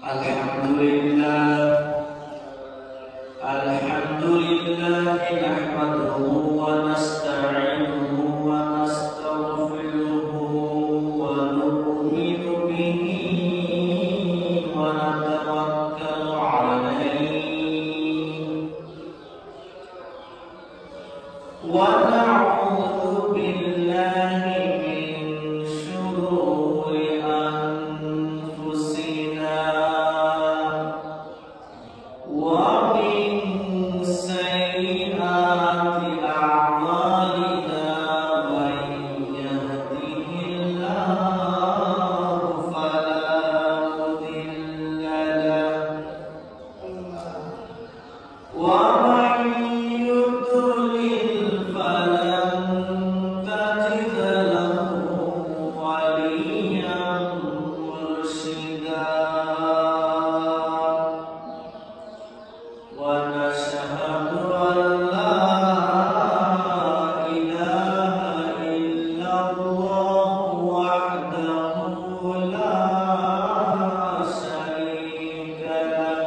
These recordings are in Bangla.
الحمد لله نحمده ونستعينه ونستغفره ونؤمن به ونتوكل عليه ونعوذ بالله من شرور أنفسنا ومن سيئات أعمالنا من يهده الله فلا مضل له ومن يضلل فلن تجد له وليا مرشدا ونشهد أن لا إله إلا الله وحده لا شريك له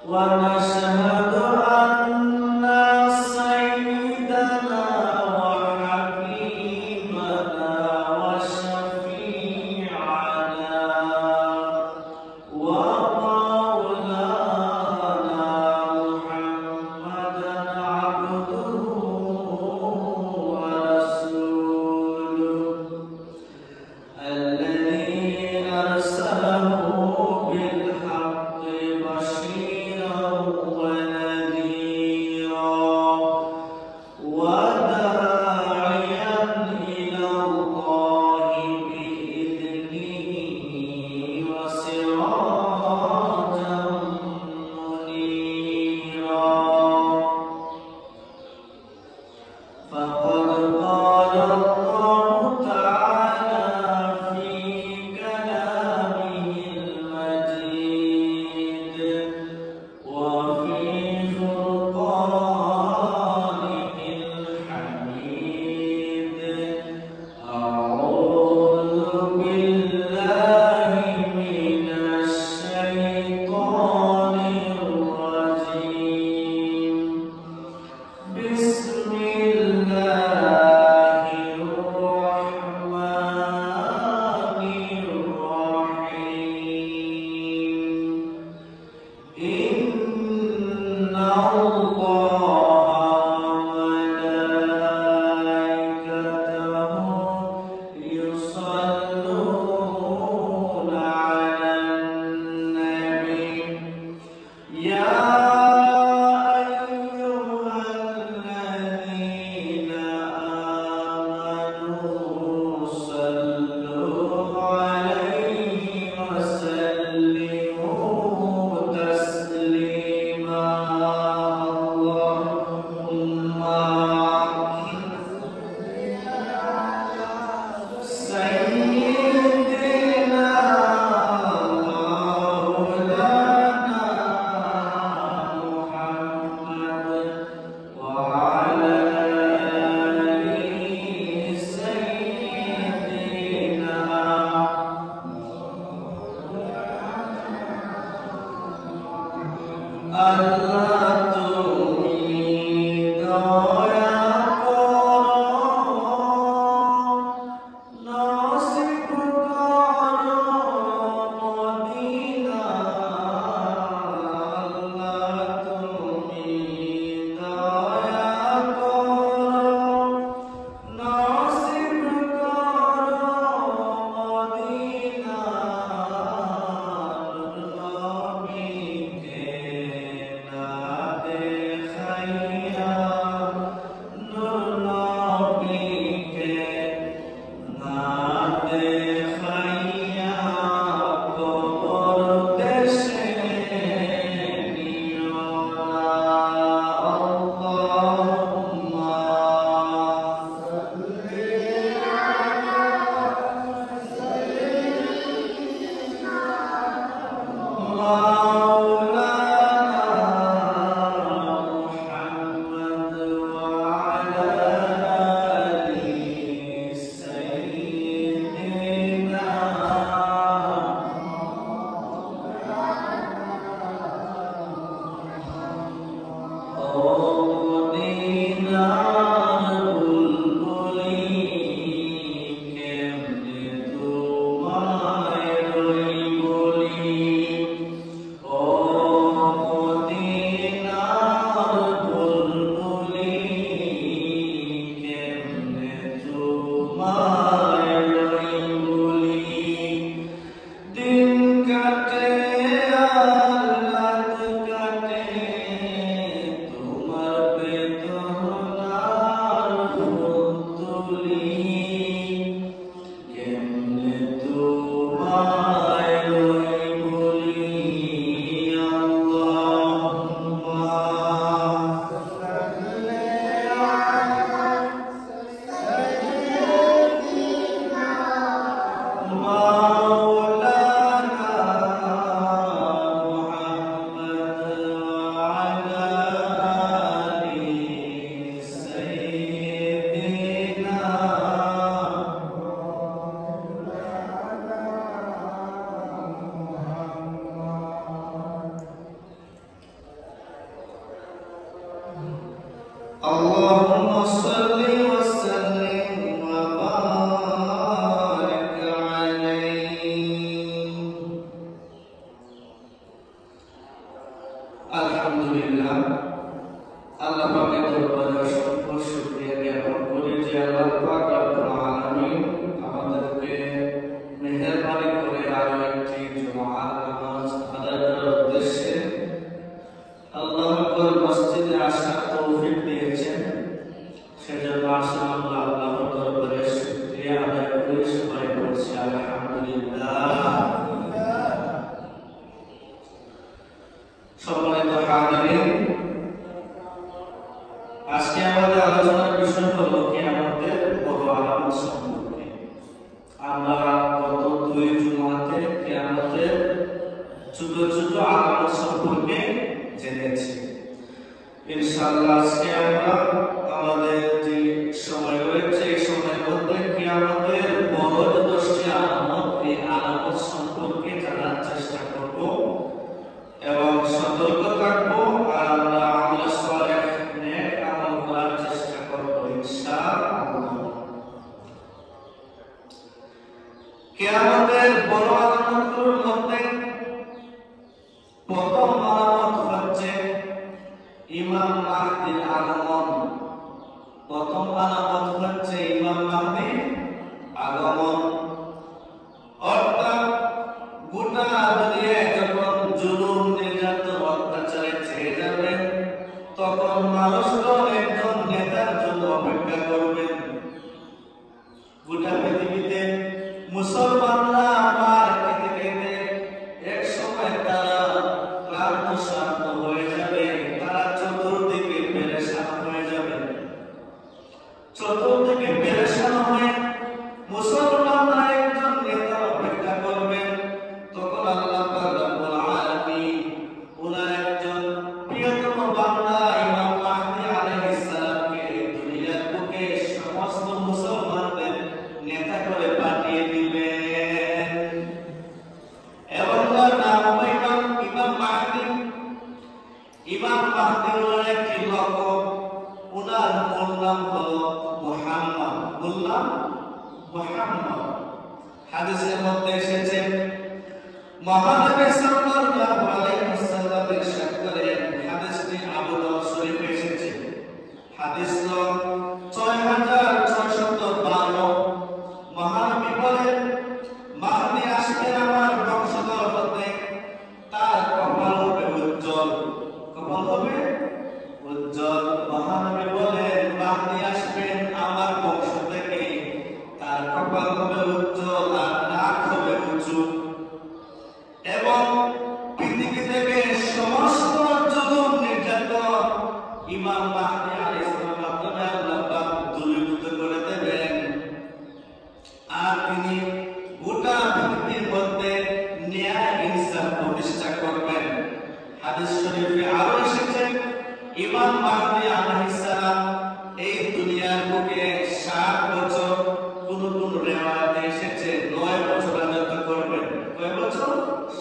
ونشهد أن سيدنا وحبيبنا وشفيعنا ومولانا محمدا عبده ورسوله الذي أرسله بالحق بشيرا ونذيرا وداعيا إلى الله بإذنه وسراجا منيرا فقد قال الله تعالى في كلامه المجيد وفي فرقانه الحميد أعوذ بالله من الشيطان الرجيم بسم الله الرحمن الرحيم إن الله وملائكته يصلون على النبي يا أيها الذين آمنوا صلوا عليه وسلموا تسليما اللهم سيدنا مولانا محمد وعلى آله سيدنا Allah তুমি দয়া করো নসিব করো মদিনা আল্লাহ তুমি দয়া করো নসিব করো মদিনা নবীকে না صل وسلم وبارك عليه. আলহামদুলিল্লাহ, আল্লাহ পাকের দরবারে অসংখ্য শুকরিয়া জ্ঞাপন করি যে আল্লাহ পাক রব্বুল আলামিন আমাদেরকে মেহেরবানি করে আরো একটি জুমার নামাজ আদায় করার উদ্দেশ্যে আল্লাহর আকবার মসজিদে আসার তৌফিক দিয়েছেন। সেজন্য আসুন আমরা আল্লাহর দরবারে শুকরিয়া আদায় করে সবাই বলছি আলহামদুলিল্লাহ। সম্মানিত হাজিরিন, আজকে আমাদের আলোচনার বিষয় হলো কিয়ামতের বড় আলামত সম্পর্কে। আমরা গত 2 জুমাতে কিয়ামতের ছোট ছোট আলামত সম্পর্কে জেনেছি। ইনশাআল্লাহ আজকে আমরা আমাদের যে সময় রয়েছে এই সময়ের মধ্যে কিয়ামতের বড় 10টি আলামত, এই আলামত সম্পর্কে জানার চেষ্টা করব এবং সতর্ক থাকবো, আর আমরা আমল সালেহ নেক আমল করার চেষ্টা করব ইনশাআল্লাহ। কিয়ামতের বড় আলামতগুলোর মধ্যে প্রথম আলামত হচ্ছে ইমাম মাহদির আগমন। প্রথম আলামত হচ্ছে ইমাম মাহদির আগমন। অর্থাৎ গোটা দুনিয়ায় যখন জুলুম নির্যাতন অত্যাচারে ছেয়ে যাবে, তখন মানুষজন একজন নেতার জন্য অপেক্ষা করবেন। গোটা পৃথিবীতে মুসলমানরা মার খেতে খেতে এক সময় তারা ক্লান্ত শান্ত হয়ে যাবে, তারা চতুর্দিকে পেরেশান হয়ে যাবে। চতুর্দিকে পেরেশান হয়ে মুসলমানরা একজন নেতা অপেক্ষা করবেন। তখন আল্লাহ পাক রব্বুল আলামিন ওনার একজন প্রিয়তম বান্দা ইমাম মাহদী আলাইহিস সালামকে দুনিয়ার বুকে সমস্ত মুসলমানদের নেতা করে পাঠিয়ে দিবেন। এবং তার নাম হবে ইমাম মাহদী। ইমাম মাহদী ওনার একটি লকব, ওনার মূল নাম হলো মুহাম্মদ। বললাম মুহাম্মদ। হাদিসের মধ্যে এসেছে মহানবী সাল্লাল্লাহু আলাইহি ওয়াসাল্লাম ইরশাদ করেন, হাদিসটি আবু দাউদ শরীফে এসেছে, হাদিস নং 6652। মহানবী বলেন, মাহদী আসবেন আমার বংশধর হতে, তার কপাল হবে উজ্জ্বল। কপাল হবে উজ্জ্বল। মহানবী বলেন, মাহদী আসবেন আমার বংশ থেকে, তার কপাল হবে উজ্জ্বল আর নাক হবে উঁচু। এবং পৃথিবী থেকে সমস্ত জুলুম নির্যাতন ইমাম মাহদী আলাইহিস সালামের মাধ্যমে আল্লাহ পাক দূরীভূত করে দেবেন। আর তিনি গোটা পৃথিবীর মধ্যে ন্যায় ইনসাফ প্রতিষ্ঠা করবেন। হাদিস শরীফে আরো এসেছে ইমাম মাহদী আলাইহিস সালাম এই দুনিয়ার বুকে 7 বছর, কোন কোন রিওয়ায়াতে এসেছে 9 বছর রাজত্ব করবেন। কয় বছর?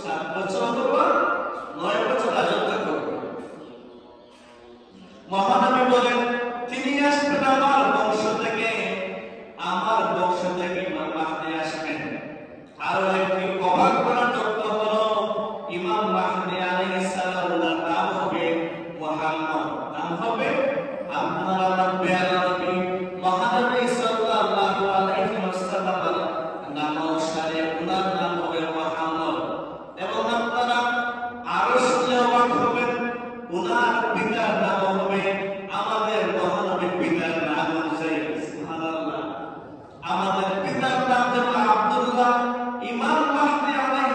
7 বছর অথবা 9 বছর রাজত্ব করবেন। মহানবী বলেন, তিনি আসবেন আমার বংশ থেকে, আমার বংশ থেকে ইমাম মাহদী আসবেন। আরো একটি অবাক করার তথ্য হলো ইমাম মাহদী আলাইহিস সালাম ওনার নাম হবে মুহাম্মদ। নাম হবে আপনার আমার প্যারা নবী মহানবী সাল্লাল্লাহু আলাইহি ওয়াসাল্লামের নাম অনুসারে ওনার নাম হবে মুহাম্মদ। এবং আপনারা আরো শুনে অবাক হবেন, ওনার পিতার নাম হবে আমাদের মহানবী পিতার নাম অনুযায়ী। সুবহানাল্লাহ। আমাদের পিতার নাম যেমন আব্দুল্লাহ, ইমাম মাহদী আলাইহিস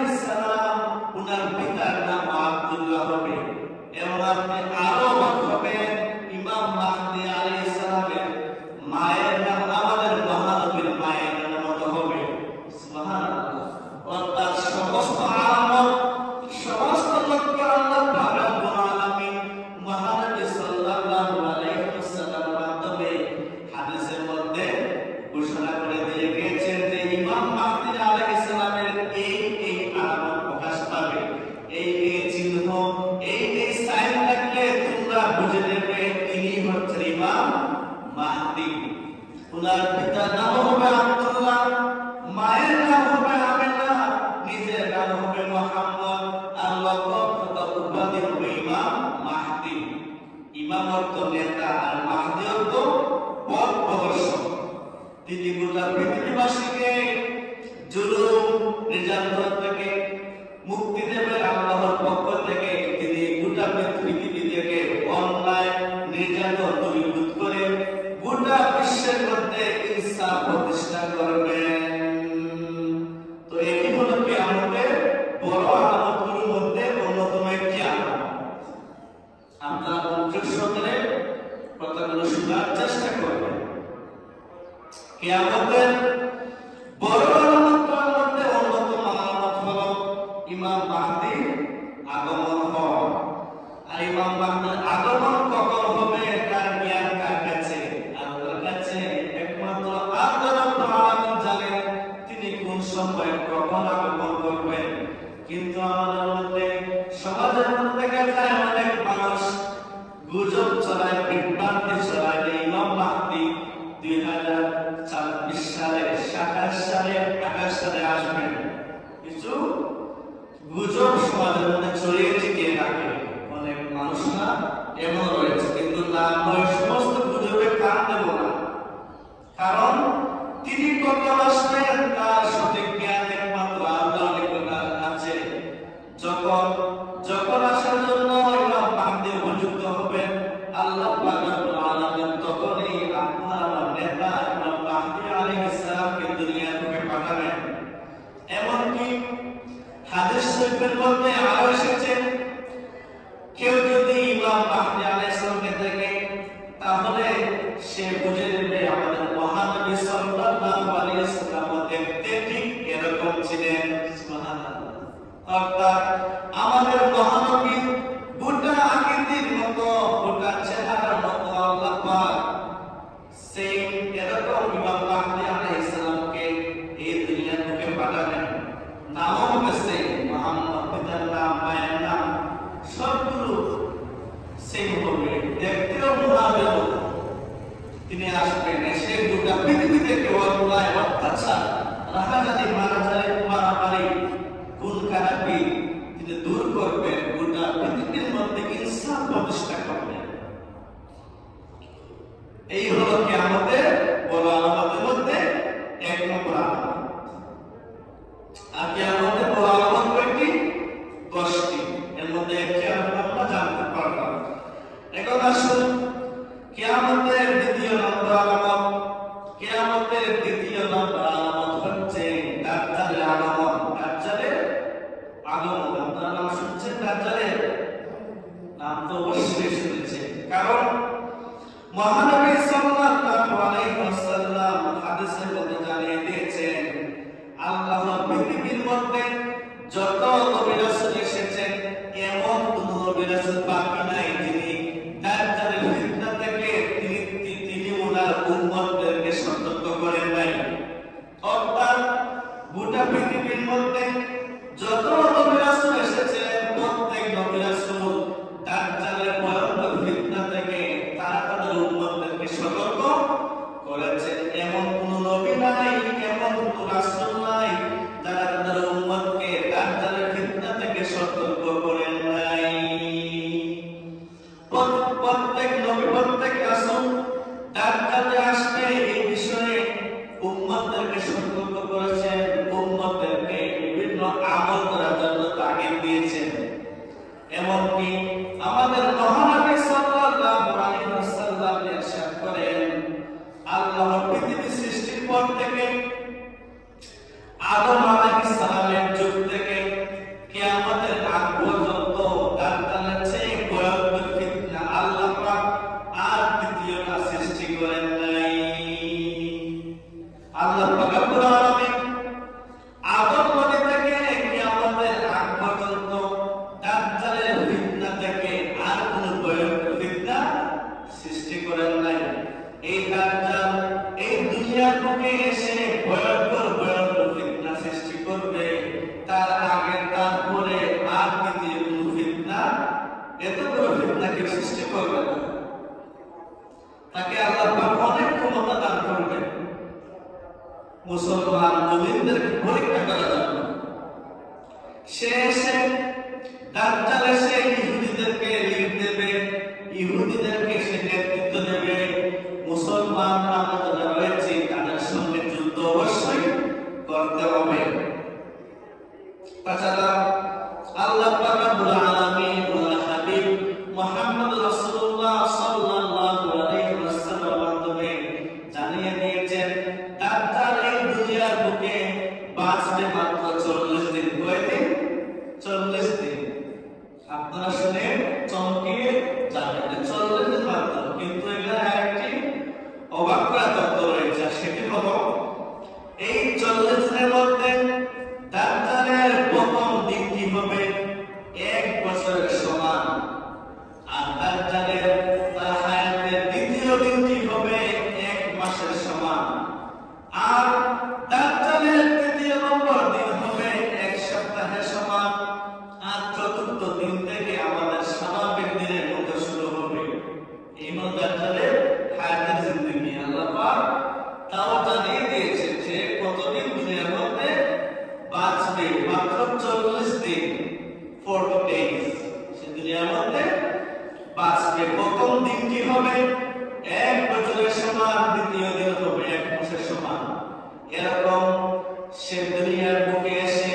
তো নেতা আর মাহদিও তো পথ প্রদর্শক। তিনি গোটা পৃথিবীবাসীকে জুলুম নির্যাতন থেকে মুক্তি দেবেন আল্লাহর পক্ষ থেকে। তিনি গোটা পৃথিবী থেকে অন্যায় নির্যাতন দূরীভূত করে গোটা বিশ্বের মধ্যে ইনসাফ প্রতিষ্ঠা করবেন। তো এটি হলো কিয়ামতের বড় আলামতগুলোর মধ্যে অন্যতম একটি আলামত। আপনারা মনোযোগ সহকারে কথাগুলো শোনার চেষ্টা করবেন। কিয়ামতের বড় আলামতগুলোর মধ্যে অন্যতম আলামত হলো ইমাম মাহদীর আগমন হওয়া। আর ইমাম মাহদীর আগমন কখন হবে তার জ্ঞান কার কাছে? আল্লাহর কাছে। একমাত্র আল্লাহ রাব্বুল আলামিন জানেন তিনি কোন সময় কখন আগমন করবেন। কিন্তু আমাদের মধ্যে সমাজের মধ্যে দেখা যায় অনেক মানুষ গুজব ছড়ায়, বিভ্রান্তি ছড়ায় যে ইমাম মাহদী 2026 সালে 27 সালে 28 সালে আসবেন। কিছু গুজব সমাজের মধ্যে ছড়িয়ে ছিটিয়ে থাকে। অনেক মানুষরা এমন রয়েছে, কিন্তু না, আমরা সমস্ত গুজবে কান দেব না। কারণ তিনি কখন আসবেন তার সঠিক জ্ঞান একমাত্র আল্লাহর নিকট আছে। যখন আসার জন্য ইমাম মাহদী উপযুক্ত হবেন আল্লাহ পাক রব্বুল আলামিন তখনই আপনার নেতা ইমাম মাহদী আলাইহিস সালামকে দুনিয়া থেকে পাঠাবেন। এমনকি হাদিস শরীফের মধ্যে আরো এসেছে, কেউ যদি ইমাম মাহদী আলাইহিস সালামকে দেখে তাহলে সে বুঝে নেবে আমাদের মহানবী সাল্লাল্লাহু আলাইহি ওয়াসাল্লাম দেখতে ঠিক এরকম ছিলেন। সুবহানাল্লাহ। অর্থাৎ আমাদের মহানবী গোটা আকৃতির মতো, গোটা চেহারার মতো আল্লাহ পাক সেই এরকম ইমাম মাহদী আলাইহিস সালামকে এই দুনিয়ার বুকে পাঠাবেন। নামও হবে সেই মুহাম্মদ, পিতার নাম, মায়ের নাম সবগুলো সেই হবে, দেখতেও মুহাম্মদের মতো। তিনি আসবেন, এসে গোটা পৃথিবী থেকে অন্যায়, অত্যাচার, রাহাজানি, মারামারি, খুন খারাপি তিনি দূর করবেন, গোটা পৃথিবীর মধ্যে ইনসাফ প্রতিষ্ঠা করবেন। এই হলো কিয়ামতের বড় আলামতের মধ্যে এক নম্বর আলামত। আর কিয়ামতের বড় আলামত কয়টি? 10টি। এর মধ্যে একটি আমরা জানতে পারলাম। এখন আসুন কিয়ামতের দ্বিতীয় নম্বর আলামত। কিয়ামতের দ্বিতীয় নম্বর আলামত হচ্ছে দাজ্জালের আগমন। দাজ্জালের আগমন। আপনারা নাম শুনছেন দাজ্জালের? নাম তো অবশ্যই শুনেছেন, কারণ মহানবী সাল্লাল্লাহু আলাইহি ওয়াসাল্লাম হাদিসের মধ্যে জানিয়ে দিয়েছেন আল্লাহ পৃথিবীর মধ্যে যত নবী রাসূল এসেছেন এমন কোন নবী রাসূল বাকি নাই যিনি দাজ্জালের ফিতনা থেকে তিনি ওনার উম্মতদেরকে সতর্ক করেন নাই। অর্থাৎ গোটা পৃথিবীর মধ্যে যত নবী রাসূল এসেছেন প্রত্যেক নবী রাসূল দাজ্জালের ভয়ঙ্কর ফিতনা থেকে তারা তাদের উম্মতদেরকে সতর্ক করেছেন। এমন কোন নবী নাই, এমন কোন রাসূল নাই যারা তাদের উম্মতকে দাজ্জালের ফিতনা থেকে সতর্ক করেন নাই। প্রত্যেক নবী, প্রত্যেক রাসূল দাজ্জাল আসবে এই বিষয়ে উম্মতদেরকে সতর্ক করেছেন, উম্মতদেরকে বিভিন্ন আমল করার জন্য তাগিদ দিয়েছেন। এমনকি আমাদের মহানবী সাল্লাল্লাহু আলাইহি ওয়াসাল্লাম ইরশাদ করেন আল্লাহ পৃথিবী সৃষ্টির পর থেকে আদম আলাইহিস সালামের যুগ থেকে কিয়ামতের আগ পর্যন্ত দাজ্জালের চেয়ে ভয়ঙ্কর ফিতনা আল্লাহ পাক আর দ্বিতীয়টা সৃষ্টি করেন নাই। আল্লাহ পাক রব্বুল আলামিন আদম নবী থেকে কিয়ামতের আগ পর্যন্ত দাজ্জালের ফিতনা থেকে আর কোন ভয়ঙ্কর ফিতনা সৃষ্টি করেন নাই। এই দাজ্জাল এই দুনিয়ার বুকে এসে ভয়ঙ্কর ভয়ঙ্কর ফিতনা সৃষ্টি করবে, তার আগে তারপরে আর দ্বিতীয় কোন ফিতনা, এত বড় ফিতনা কেউ সৃষ্টি করবে না। তাকে আল্লাহ পাক অনেক ক্ষমতা দান করবেন মুসলমান মুমিনদেরকে পরীক্ষা করার জন্য। সে দাজ্জাল এসে ইহুদিদেরকে লিড দেবে, ইহুদিদেরকে সে তাছাড়া আল্লাহ পাক রব্বুল আলামিন ওয়া হাবিব মুহাম্মদ রাসূলুল্লাহ সাল্লাল্লাহু আলাইহি ওয়াসাল্লামের মাধ্যমে জানিয়ে দিয়েছেন দাজ্জাল এই দুনিয়ার বুকে বাঁচবে মাত্র 40 দিন। কয়দিন? 40 দিন। আপনারা শুনে চমকে যাবেন, 40 দিন মাত্র। কিন্তু এখানে আরেকটি অবাক করা তথ্য রয়েছে, সেটি হলো এই 40 দিনের মধ্যে দাজ্জালের প্রথম দিনটি হবে 1 বছরের সমান, আর দাজ্জালের তার হায়াতের দ্বিতীয় দিনটি হবে 1 মাসের সমান, আর দাজ্জালের তৃতীয় নম্বর দিন হবে 1 সপ্তাহের সমান, আর চতুর্থ দিন থেকে আমাদের স্বাভাবিক দিনের মতো শুরু হবে। এই হলো দাজ্জালের হায়াতের জিন্দেগি। আল্লাহ পাক তাও জানিয়ে দিয়েছে যে কতদিন দুনিয়ার মধ্যে বাঁচবে, মাত্র 40 দিন, 40 days সে দুনিয়ার মধ্যে বাঁচবে। প্রথম দিনটি হবে 1 বছরের সমান, দ্বিতীয় দিন হবে 1 মাসের সমান। এরকম সে দুনিয়ার বুকে এসে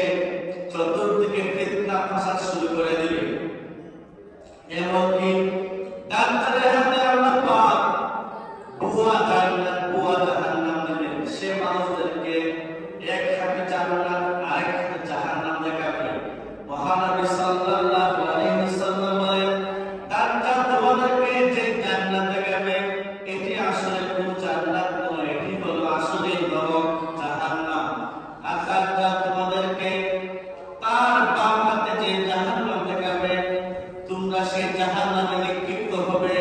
চতুর্দিকে ফিতনা ফাসাদ শুরু করে দিবে। এমনকি দাজ্জালের হাতে আল্লাহ পাক বুয়া জান্নাত বুয়া জাহান্নাম দেবে। সে মানুষদেরকে এক হাতে জান্নাত আরেক হাতে জাহান্নাম দেখাবে। মহানবী সাল্লাল্লাহু আলাইহি ওয়াসাল্লাম বলেন, দাজ্জাল তোমাদেরকে যে জান্নাত দেখাবে এটি আসলে কোন জান্নাত নয়, এটি হলো আসলে নরক, জাহান্নাম। আর দাজ্জাল তোমাদেরকে তার বাম হাতে যে জাহান্নাম দেখাবে তোমরা সেই জাহান্নামে নিক্ষিপ্ত হবে।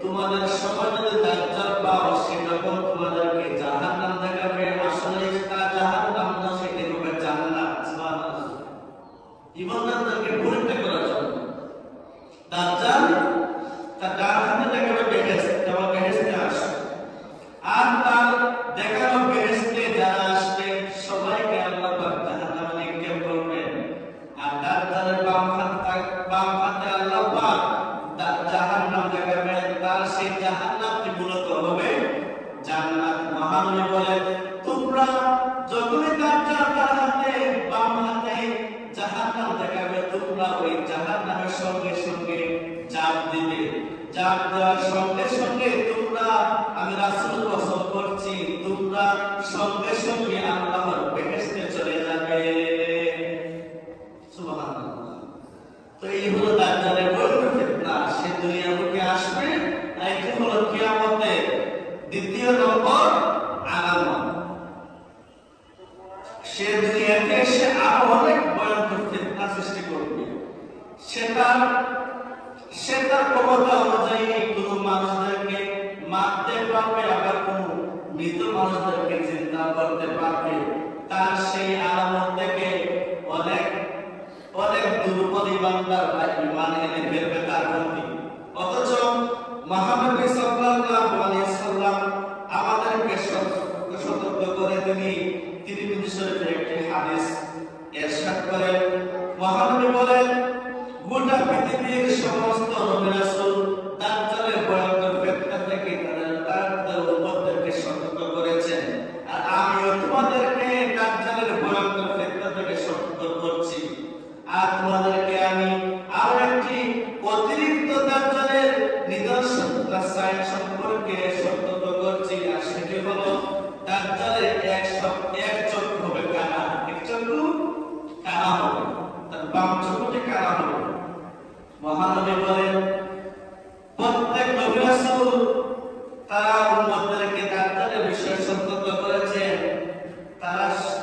তোমাদের সময় যদি দাজ্জাল পাও সে যখন তোমাদেরকে জাহান্নাম দেখাবে আসলে তা জাহান্নাম না, সেটি হবে জান্নাত। সুবহানাল্লাহ। ইমানদারদেরকে পরীক্ষা করার জন্য দাজ্জাল তার ডান হাতে দেখাবে বেহেশত, যেমন বেহেশতে আসবে, আর তার দেখানো বেহেশতে যারা আসবে সবাইকে আল্লাহ পাক জাহান্নামে নিক্ষেপ করবেন। আর দাজ্জালের বাম হাতে আল্লাহ পাক জাহান্নাম দেখাবেন, তার সেই জাহান্নামটি মূলত হবে জান্নাত। মহানবী বলেন, তোমরা যখনই দাজ্জাল তার হাতে বাম হাতে জাহান্নাম দেখাবে তোমরা ওই জাহান্নামের সঙ্গে সঙ্গে জাপ দিবে। জাপ দেওয়ার সঙ্গে সঙ্গে তোমরা, আমি রাসূল কসম করছি, তোমরা সঙ্গে সঙ্গে আল্লাহর বেহেশতে চলে যাবে। সুবহানাল্লাহ। তো এই হলো দাজ্জালের বড় ফিতনা, সে দুনিয়ার বুকে আসবে। এটি হলো কিয়ামতের দ্বিতীয় নম্বর আলামত। সে দুনিয়াতে এসে আরো অনেক ভয়ঙ্কর ফিতনা সৃষ্টি করবে। সে তার ক্ষমতা অনুযায়ী কোন মানুষদেরকে মারতে পারবে, আবার কোন মৃত মানুষদেরকে চিন্তা করতে পারবে। তার সেই আলামত থেকে অনেক দুর্বল ইমানদার ঈমান এনে ফেলবে তার প্রতি। অথচ মহানবী সাল্লাল্লাহু আলাইহি ওয়াসাল্লাম আমাদেরকে সতর্ক করে তিনি তিরমিজি শরীফের একটি হাদিস ইরশাদ করেন। মহানবী বলেন, গোটা পৃথিবীর সমস্ত নবী রাসূল দাজ্জালের ভয়ঙ্কর ফিতনা থেকে তাদের উম্মতদেরকে সতর্ক করেছেন, আর আমিও তোমাদেরকে দাজ্জালের ভয়ঙ্কর ফিতনা থেকে সতর্ক করছি। আর তোমাদেরকে আমি আরো একটি অতিরিক্ত দাজ্জালের নিদর্শন সাইন সম্পর্কে সতর্ক করছি, আর সেটি হলো দাজ্জালের এক চোখ হবে কানা, এক চক্ষু কানা হবে, তার বাম চক্ষুটি কানা হবে। মহানবী বলেন, প্রত্যেক নবী রাসূল তারা উম্মতদেরকে দাজ্জালের বিষয়ে সতর্ক করেছেন,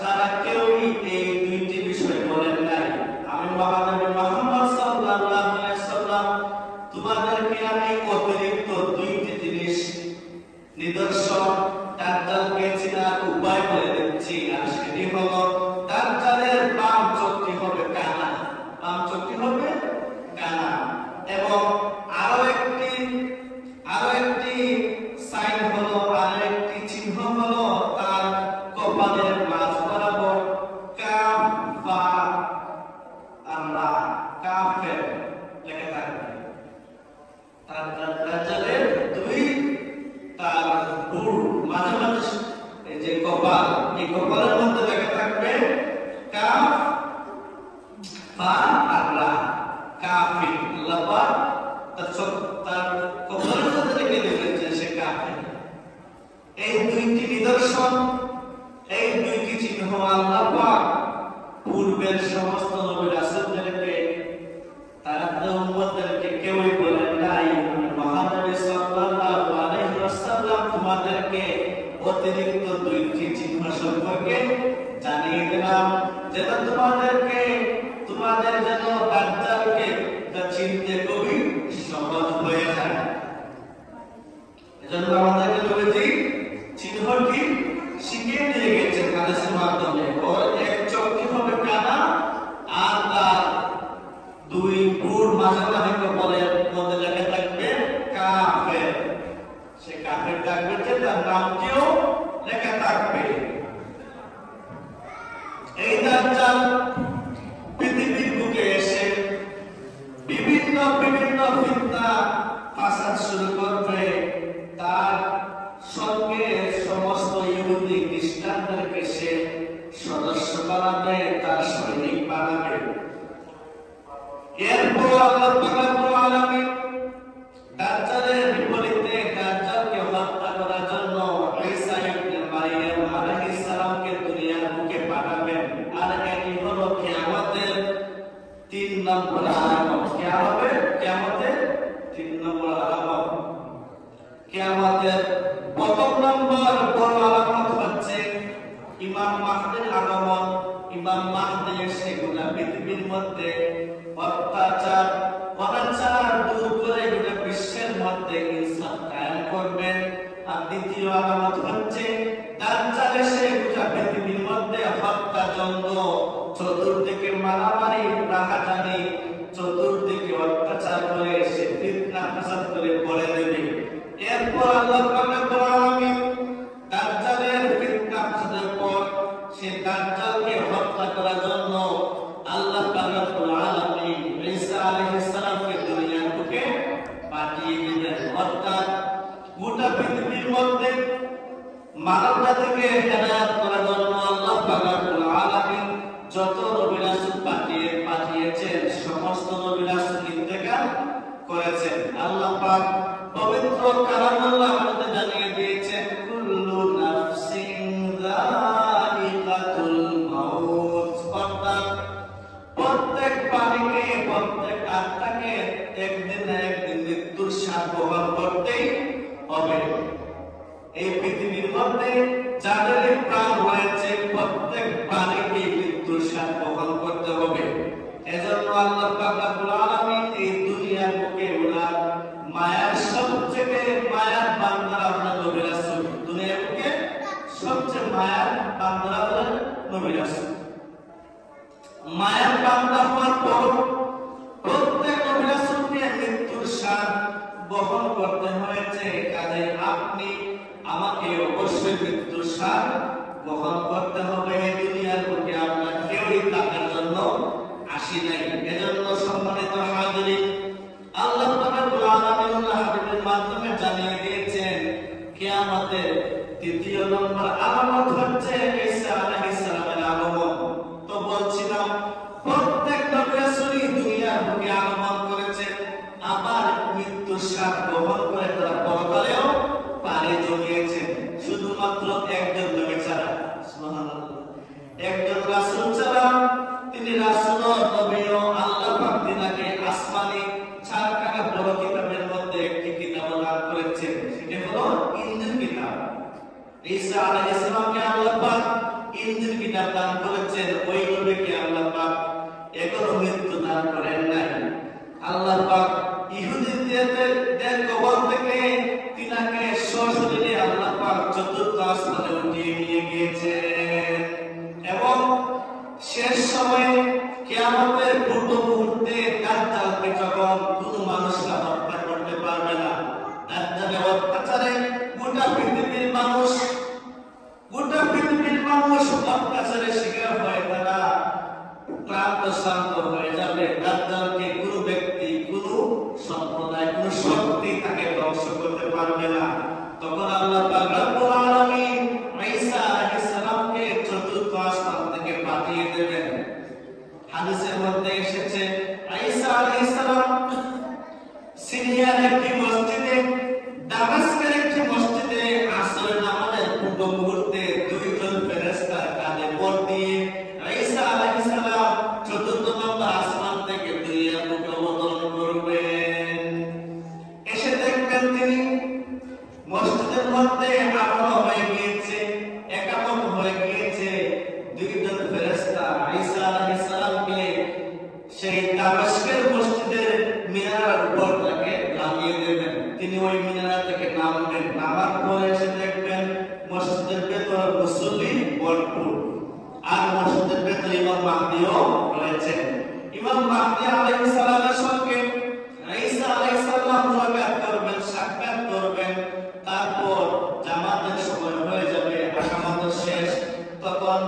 তারা কেউই এই দুইটি বিষয় বলেন নাই। আমি মহানবী মুহাম্মদ সাল্লাল্লাহু আলাইহি ওয়াসাল্লাম তোমাদেরকে আমি অতিরিক্ত দুইটি জিনিস নিদর্শন দাজ্জালকে চেনার উপায় বলে দিচ্ছি, আর সেটি হলো দাজ্জালের বাম চোখটি হবে কানা, বাম চোখটি হবে কানা, এবং আরো একটি সাইন ফাআরা কাফির। আল্লাহ পাক তার কবরের মধ্যে লিখে দিয়েছেন সে কাফির। এই দুইটি নিদর্শন, এই দুইটি চিহ্ন আল্লাহ পাক পূর্বের সমস্ত নবী রাসূলদেরকে তাদের উম্মতদেরকে কেউই বলেন নাই। মহানবী সাল্লাল্লাহু আলাইহি ওয়াসাল্লাম তোমাদেরকে অতিরিক্ত দুইটি চিহ্ন সম্পর্কে জানিয়ে দিলাম, যেন তোমাদের যেন দাজ্জালকে চিনতে খুবই সহজ হয়ে যায়। এজন্য আমাদেরকে নবীজি চিহ্নটি শিখিয়ে দিয়ে গেছেন হাদিসের মাধ্যমে। ওর এক চোখটি হবে কানা, আর তার দুই ভ্রুর মাঝামাঝি কপালের মধ্যে লেখা থাকবে কাফের। সে কাফের থাকবে যে তার নামটিও লেখা থাকবে। এই দাজ্জাল পৃথিবীর বুকে এসে বিভিন্ন ফিতনা ফাসাদ শুরু করবে। তার সঙ্গে সমস্ত ইহুদি খ্রিস্টানদেরকে সে সদস্য বানাবে, তার সৈনিক বানাবে। এরপর আল্লাহ রাব্বুল আলামিন দাজ্জালের বিপরীতে দাজ্জালকে হত্যা করার জন্য ঈসা ইবনে মারইয়াম আলাইহিস সালামকে দুনিয়ার বুকে পাঠাবেন। আর এটি হলো কিয়ামতের 3 নম্বর আলামত। কিয়ামতের 3 নম্বর আলামত। কিয়ামতের প্রথম নম্বর বড় আলামত হচ্ছে ইমাম মাহদির আগমন। ইমাম মাহদি এসে গোটা পৃথিবীর মধ্যে অত্যাচার দূর করে গোটা বিশ্বের মধ্যে ইনসাফ কায়েম করবেন। আর দ্বিতীয় আলামত হচ্ছে দাজ্জাল এসে গোটা পৃথিবীর মধ্যে হত্যাযজ্ঞ, চতুর্দিকে মারামারি, রাহাজানি, চতুর্দিকে অত্যাচার করে সে ফিতনা ফাসাদ করে পড়ে দেবে। এরপর আল্লাহ রাব্বুল আলামিন দাজ্জালের ফিতনা ফাসাদের পর সে দাজ্জালকে হত্যা করার জন্য আল্লাহ রাব্বুল আলামিন ঈসা আলাইহিস সালামকে দুনিয়ার বুকে পাঠিয়ে দিলেন। অর্থাৎ গোটা পৃথিবীর মধ্যে মানব জাতিকে হেদায়েত করার জন্য আল্লাহ রাব্বুল আলামিন যত নবী রাসূল পাঠিয়েছেন সমস্ত নবী রাসূল ইন্তেকাল করেছেন। আল্লাহ পাক পবিত্র কালামুল্লাহ আমাদের জানিয়ে দিয়েছেন কুল্লু নাফসিন যায়িকাতুল মাউত। অর্থাৎ প্রত্যেক প্রাণীকে, প্রত্যেক আত্মাকে একদিন না একদিন মৃত্যুর স্বাদ গ্রহণ করতেই হবে। এই পৃথিবীর মধ্যে যাদের প্রাণ রয়েছে প্রত্যেক প্রাণীকে মৃত্যুর স্বাদ গ্রহণ করতে হবে। এজন্য আল্লাহ পাক রব্বুল আলামিন এই দুনিয়ার বুকে ওনার মায়ার সবচেয়ে মায়ার বান্দারা হলেন নবী রাসূল। দুনিয়ার বুকে সবচেয়ে মায়ার বান্দারা হলেন নবী রাসূল। মায়ার বান্দা হওয়ার পর প্রত্যেক নবী রাসূলকে মৃত্যুর স্বাদ বহন করতে হয়েছে। কাজে আপনি আমাকে অবশ্যই মৃত্যুর স্বাদ বহন করতে হবে। দুনিয়ার বুকে আমরা কেউই থাকার জন্য আসি নাই। এজন্য সম্মানিত হাজিরিন, আল্লাহ রাব্বুল আলামিন হাবিবের মাধ্যমে জানিয়ে দিয়েছেন কিয়ামতের 3 নম্বর আলামত হচ্ছে ঈসা আলাইহিস সালামের আগমন। তো বলছিলাম প্রত্যেক নবী রাসূলই দুনিয়ার বুকে আগমন করেছেন, আবার মৃত্যুর স্বাদ গ্রহণ করে তারা পরকালেও পারে জমিয়েছেন। শুধুমাত্র একজন নবী ছাড়া, সুবহানাল্লাহ, একজন রাসূল ছাড়া, তিনি রাসূল ও নবী ও আল্লাহ পাক তিনাকে আসমানি 4 খানা বড় কিতাবের মধ্যে একটি কিতাব দান করেছেন, সেটি হলো ইনজিল কিতাব। ঈসা আলাইহিস সালামকে আল্লাহ পাক ইনজিল কিতাব দান করেছেন। ওই নবীকে আল্লাহ পাক এখনো মৃত্যু দান করেন নাই। আল্লাহ পাক ইহুদিদের কবর থেকে তিনাকে সশরীরে আল্লাহ পাক চতুর্থ আসমানে উঠিয়ে নিয়ে গিয়েছেন। এবং শেষ সময়ে কিয়ামতের পূর্ব মুহূর্তে দাজ্জালকে যখন কোনো মানুষরা হত্যা করতে পারবে না, দাজ্জালের অত্যাচারে গোটা পৃথিবীর মানুষ অত্যাচারের শিকার হয়ে তারা ক্লান্ত শান্ত হয়ে যাবে। দাজ্জালকে কোনো ব্যক্তি, কোনো সম্প্রদায়, কোনো শক্তি তাকে ধ্বংস করতে পারবে না। তখন আল্লাহ পাক রব্বুল আলামিন ঈসা আলাইহিস সালামকে চতুর্থ আসমান থেকে পাঠিয়ে দেবেন। হাদিসের মধ্যে এসেছে ঈসা আলাইহিস সালাম সিরিয়ার একটি মসজিদে, দামেস্কের একটি মসজিদে আসরের নামাজের পূর্ব মুহূর্তে দুইজন ফেরেশতা কাঁধে ভর দিয়ে ঈসা আলাইহিস সালাম চতুর্থ নম্বর আসমান থেকে দুনিয়ার বুকে অবতরণ করবেন। এসে দেখবেন তিনি মসজিদের মধ্যে আবদ্ধ হয়ে গিয়েছে, একাত্ম হয়ে গিয়েছে। দুইজন ফেরেশতা ঈসা আলাইহিস সালামকে সেই দামেস্কের মসজিদের মিনারের উপর থেকে নামিয়ে দেবেন। তিনি ওই মিনার থেকে নামবেন, নামার পরে এসে দেখবেন মসজিদের ভেতর মুসল্লি ভরপুর, আর মসজিদের ভেতর ইমাম মাহদিও রয়েছেন। ইমাম মাহদি আলাইহিস সালামের সঙ্গে ঈসা আলাইহিস সালাম মুলাকাত করবেন, সাক্ষাৎ করবেন। তারপর জামাতের সময় হয়ে যাবে, আকামত শেষ। তখন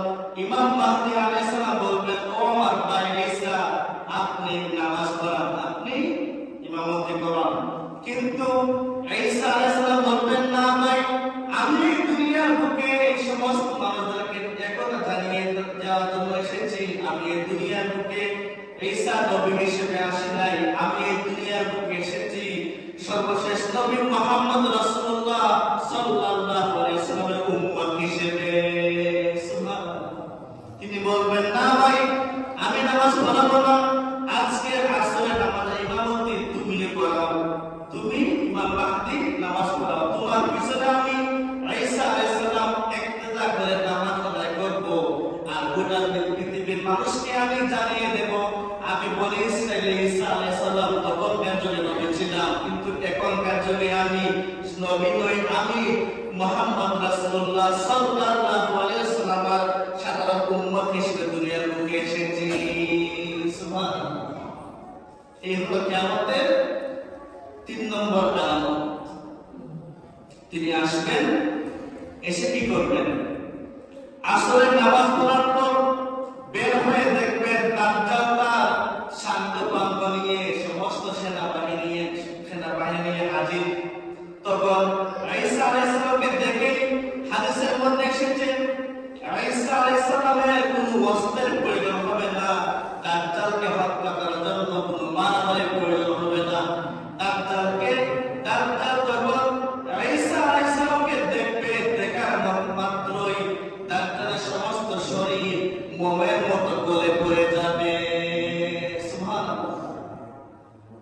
ইমাম মাহদি আলাইহিস সালাম বলবেন, ও আমার ভাই ঈসা, আপনি নামাজ পড়ান, আপনি ইমামতি করান। কিন্তু ঈসা আলাইহিস সালাম বলবেন, না ভাই, আমি দুনিয়ার বুকে এই সমস্ত মানুষদেরকে একথা জানিয়ে দেওয়ার জন্য এসেছি। আমি এই দুনিয়ার বুকে ঈসা নবী হিসেবে আসি নাই, আমি এই দুনিয়ার বুকে এসেছি সর্বশেষ নবী মুহাম্মদ রাসূলুল্লাহ সাল্লাল্লাহু আলাইহি ওয়াসাল্লামের উম্মত হিসেবে। সুবহানাল্লাহ। তিনি বলবেন, না ভাই, আমি নামাজ পড়াবো না, আজকে আসরের নামাজে ইমামতি তুমি পড়াও, তুমি ইমাম মাহদি নামাজ পড়াও, তোমার পিছনে আমি ঈসা আলাইহিস সালাম ইক্তেদা করে নামাজ আদায় করব, আর গোটা পৃথিবীর মানুষকে আমি জানিয়ে দেব আমি বনি ইসরাইল ঈসা আলাইহিস সালাম তখনকার যুগে নবী ছিলাম, কিন্তু এখনকার যুগে আমি নবী নই, আমি মুহাম্মদ রাসূলুল্লাহ সাল্লাল্লাহু আলাইহি ওয়াসাল্লামের সাধারণ উম্মত হিসেবে দুনিয়ার বুকে এসেছি। সুবহানাল্লাহ। এই হলো কিয়ামতের 3 নম্বর আলামত। তিনি আসবেন, এসে কি করবেন? আসরের নামাজ পড়ার পর বের হয়ে দেখবেন দাজ্জাল তার শান্তপাঙ্গ নিয়ে সমস্ত সেনাবাহিনী নিয়ে হাজির। তখন ঈসা আলাইহিস সালামকে দেখে হাদিসের মধ্যে এসেছে ঈসা আলাইহিস সালামের কোনো অস্ত্রের প্রয়োজন হবে না, দাজ্জালকে হত্যা করার জন্য কোনো মারামারির প্রয়োজন হবে না। দাজ্জাল যখন ঈসা আলাইহিস সালামকে দেখবে, দেখার মাত্রই দাজ্জালের সমস্ত শরীর মোমের মতো গলে পড়ে যাবে। সুবহানাল্লাহ।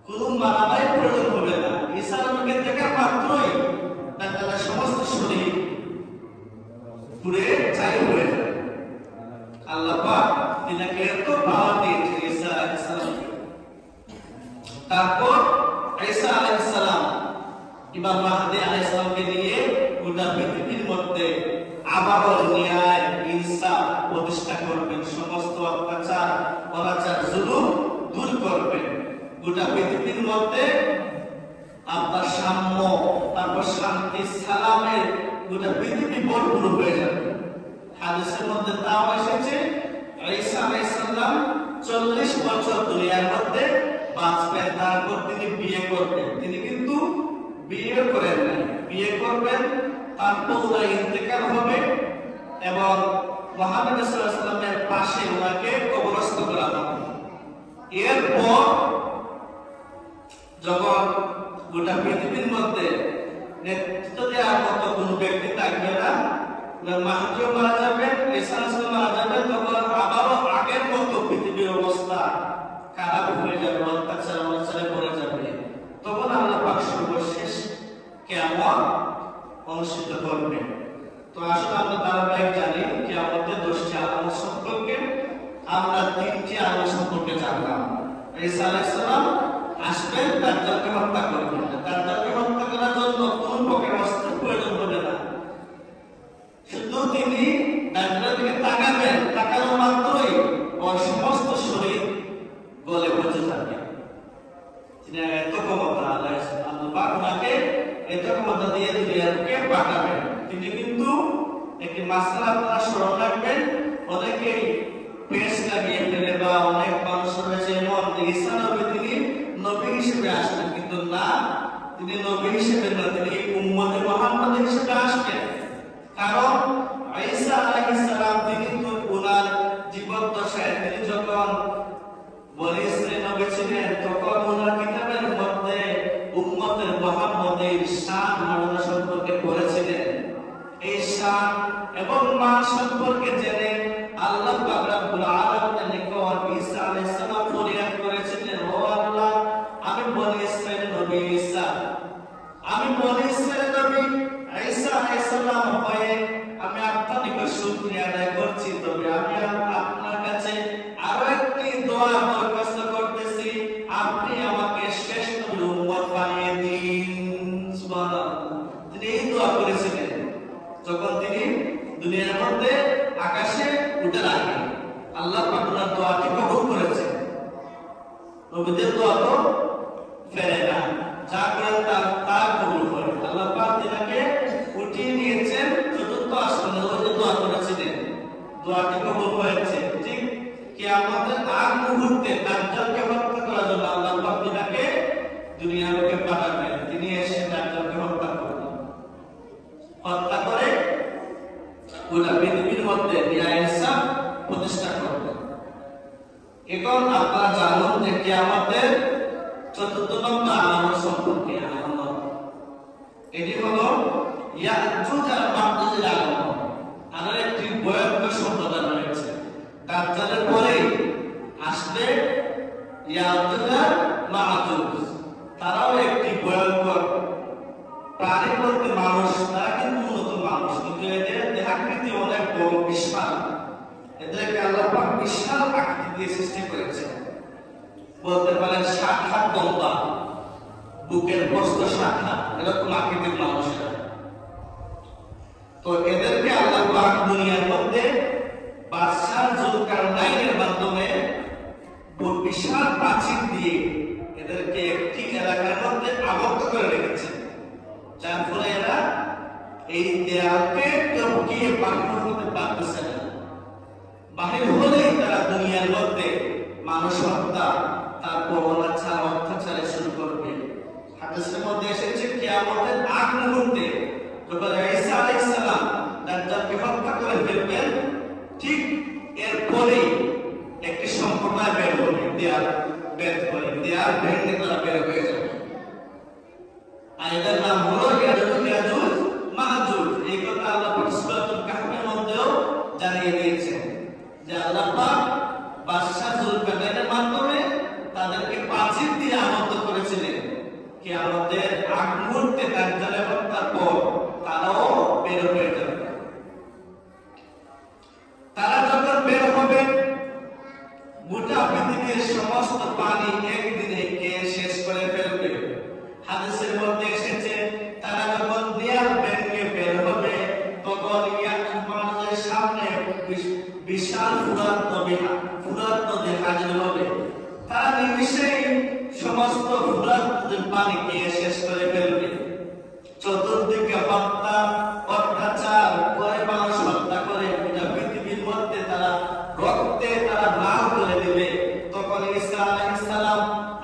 কোনো মারামারির প্রয়োজন হবে না, ঈসা আলাইহিস দেখার মাত্রই দাজ্জালের সমস্ত শরীর পুড়ে ছাই হয়ে যাবে। আল্লাহ পাক তিনাকে এত পাওয়ার দিয়েছেন ঈসা আলাইহিস সালামকে। তারপর ঈসা আলাইহিস সালাম ইমাম মাহদি আলাইহিস সালামকে নিয়ে গোটা পৃথিবীর মধ্যে আবারও ন্যায় ইনসাফ প্রতিষ্ঠা করবেন, সমস্ত অত্যাচার অনাচার জুলুম দূর করবেন। গোটা পৃথিবীর মধ্যে আপনার সাম্য, তারপর শান্তি, সালামের গোটা পৃথিবী ভরপুর হয়ে যাবে। হাদিসের মধ্যে তাও এসেছে ঈসা আলাইহিস সালাম 40 বছর দুনিয়ার মধ্যে বাঁচবেন, তারপর তিনি বিয়ে করবেন। তিনি কিন্তু বিয়ে করেন না, বিয়ে করবেন, তারপর ওনার ইন্তেকাল হবে এবং মুহাম্মদ সাল্লাল্লাহু আলাইহি ওয়াসাল্লামের পাশে ওনাকে কবরস্থ করা হবে। এরপর যখন গোটা পৃথিবীর মধ্যে নেতৃত্ব দেওয়ার মতো কোনো ব্যক্তি থাকবে না, মাহদিও মারা যাবেন, ঈসা আলাইহিস সালাম মারা যাবেন, তখন আবারও আগের মতো পৃথিবীর অবস্থা খারাপ হয়ে যাবে, অত্যাচারে পড়ে যাবে। তখন আল্লাহ পাক সর্বশেষ কিয়ামত অনুষ্ঠিত করবেন। তো আসলে আমরা ধারাবাহিক জানি কিয়ামতের 10টি আলামত সম্পর্কে। আমরা 3টি আলামত সম্পর্কে জানলাম। ঈসা আলাইহিস সালাম আসবেন, দাজ্জালকে হত্যা করবেন। দাজ্জালকে হত্যা করার জন্য কোন প্রকার অস্ত্রের প্রয়োজন হবে না, শুধু তিনি দাজ্জালের দিকে তাকাবেন, তাকানো মাত্রই ওর সমস্ত শরীর গলে পচে যাবে। তিনি এত ক্ষমতা, আল্লাহ পাক ওনাকে এত ক্ষমতা দিয়ে দুনিয়াকে পাঠাবেন। তিনি কিন্তু একটি মাসআলা আপনারা স্মরণ রাখবেন, অনেকেই পেশ লাগিয়ে ফেলে বা অনেক মানুষ রয়েছে এমন ঈসা নবী তিনি নবী হিসেবে আসবেন, কিন্তু না, তিনি নবী হিসেবে না, তিনি উম্মতে মুহাম্মদ হিসেবে আসবেন। কারণ ঈসা আলাইহিস সালাম তিনি তো ওনার জীবদ্দশায় তিনি যখন বনি ইসরাঈল নবী ছিলেন, তখন ওনার কিতাবের মধ্যে উম্মতের মুহাম্মদের শান মর্যাদা সম্পর্কে পড়েছিলেন। এই শান এবং মান সম্পর্কে জেনে আল্লাহ পাক রব্বুল আলামিনের নিকট ঈসা আলাইহিস সালাম ফরিয়াদ করেছিলেন, ও আল্লাহ, আমি বনি ইসরাঈল নবী ঈসা, আমি বনি ইসরাঈল নবী ঈসা আলাইহিস সালাম হয়ে আমি আপনার নিকট শুকরিয়া আদায় করছি। তবে আমি আপনার কাছে আরো একটি দোয়া দরখাস্ত করতেছি, আপনি আমাকে শেষ নবীর উম্মত বানিয়ে দিন। সুবহানাল্লাহ। তিনি এই দোয়া করেছিলেন যখন তিনি দুনিয়ার মধ্যে আকাশে উঠে রাখেন। আল্লাহ পাক তার দোয়াকে কবুল করেছেন। নবীদের দোয়া তো ফেরে না, যা করেন তা কবুল করেন। আল্লাহ পাক তিনাকে উঠিয়ে নিয়েছেন চতুর্থ আসমানে, ওই যে দোয়া করেছিলেন, দোয়াটি কবুল হয়েছে। ঠিক কিয়ামতের আগ মুহূর্তে দাজ্জালকে হত্যা করার জন্য আল্লাহ পাক তিনাকে দুনিয়ার বুকে পাঠাবেন। তিনি এসে দাজ্জালকে হত্যা করবেন, হত্যা করে গোটা পৃথিবীর মধ্যে ন্যায় ইনসাফ প্রতিষ্ঠা করবেন। এখন আপনারা জানুন যে কিয়ামতের চতুর্থ নম্বর আলামত সম্পর্কে আলামত, এটি হলো ইয়াজুজ আর মাজুজের আলামত। আর একটি ভয়ঙ্কর সম্প্রদায় রয়েছে, দাজ্জালের পরে আসবে ইয়াজুজ আর মাজুজ। তারাও একটি ভয়ঙ্কর প্রাণী বলতে মানুষ, তারা কিন্তু উন্নত মানুষ, কিন্তু এদের দেহাকৃতি অনেক বড়, বিশাল। এদেরকে আল্লাহ পাক বিশাল আকৃতি দিয়ে সৃষ্টি করেছেন। বলতে পারেন 60 হাত লম্বা, বুকের প্রস্থ 60 হাত, এরকম আকৃতির মানুষরা। তো এদেরকে আল্লাহ পাক দুনিয়ার মধ্যে বাদশাহ জুলকারনাইনের মাধ্যমে বিশাল প্রাচীর দিয়ে এদেরকে একটি এলাকার মধ্যে আবদ্ধ করে রেখেছেন, যার ফলে এরা এই দেয়ালকে টপকিয়ে বাহির হতে পারতেছে না। বাহির হলেই তারা দুনিয়ার মধ্যে মানুষ হত্যা, তারপর অত্যাচারে শুরু করবে। হাদিসের মধ্যে এসেছে কিয়ামতের আগ মুহূর্তে যখন ঈসা আলাইহিস সালাম দাজ্জালকে হত্যা করে ফেলবেন, ঠিক এরপরে একটি সম্প্রদায় বের হবে, দেয়াল বের করে, দেয়াল ভেঙে তারা বের হয়ে যাবে। আর এদের নাম হলো ইয়াজুজ মাজুজ। এই কথা আল্লাহ পাক সূরাতুল কাহফের মধ্যেও জানিয়ে দিয়েছেন যে আল্লাহ পাক বাদশাহ জুলকারনাইনের মাধ্যমে তাদেরকে প্রাচীর দিয়ে আবদ্ধ করেছিলেন। কিয়ামতের আগ মুহূর্তে দাজ্জালের হত্যার পর তারাও বের হয়ে যাবে। তারা যখন বের হবে, গোটা পৃথিবীর সমস্ত পানি একদিনে খেয়ে শেষ করে ফেলবে। হাদিসের মধ্যে এসেছে তারা যখন দেয়াল ভেঙে বের হবে, তখন ইয়াজুজের সামনে বিশাল ফুরাত নদী হাজির হবে। তারা নিমিষেই সমস্ত ফুরাত নদীর পানি খেয়ে শেষ করে ফেলবে। চতুর্দিকে হত্যা, অত্যাচার করে, মানুষ হত্যা করে গোটা পৃথিবীর মধ্যে তারা রক্তে তারা লাল করে দিবে। তখন ঈসা আলাইহিস সালাম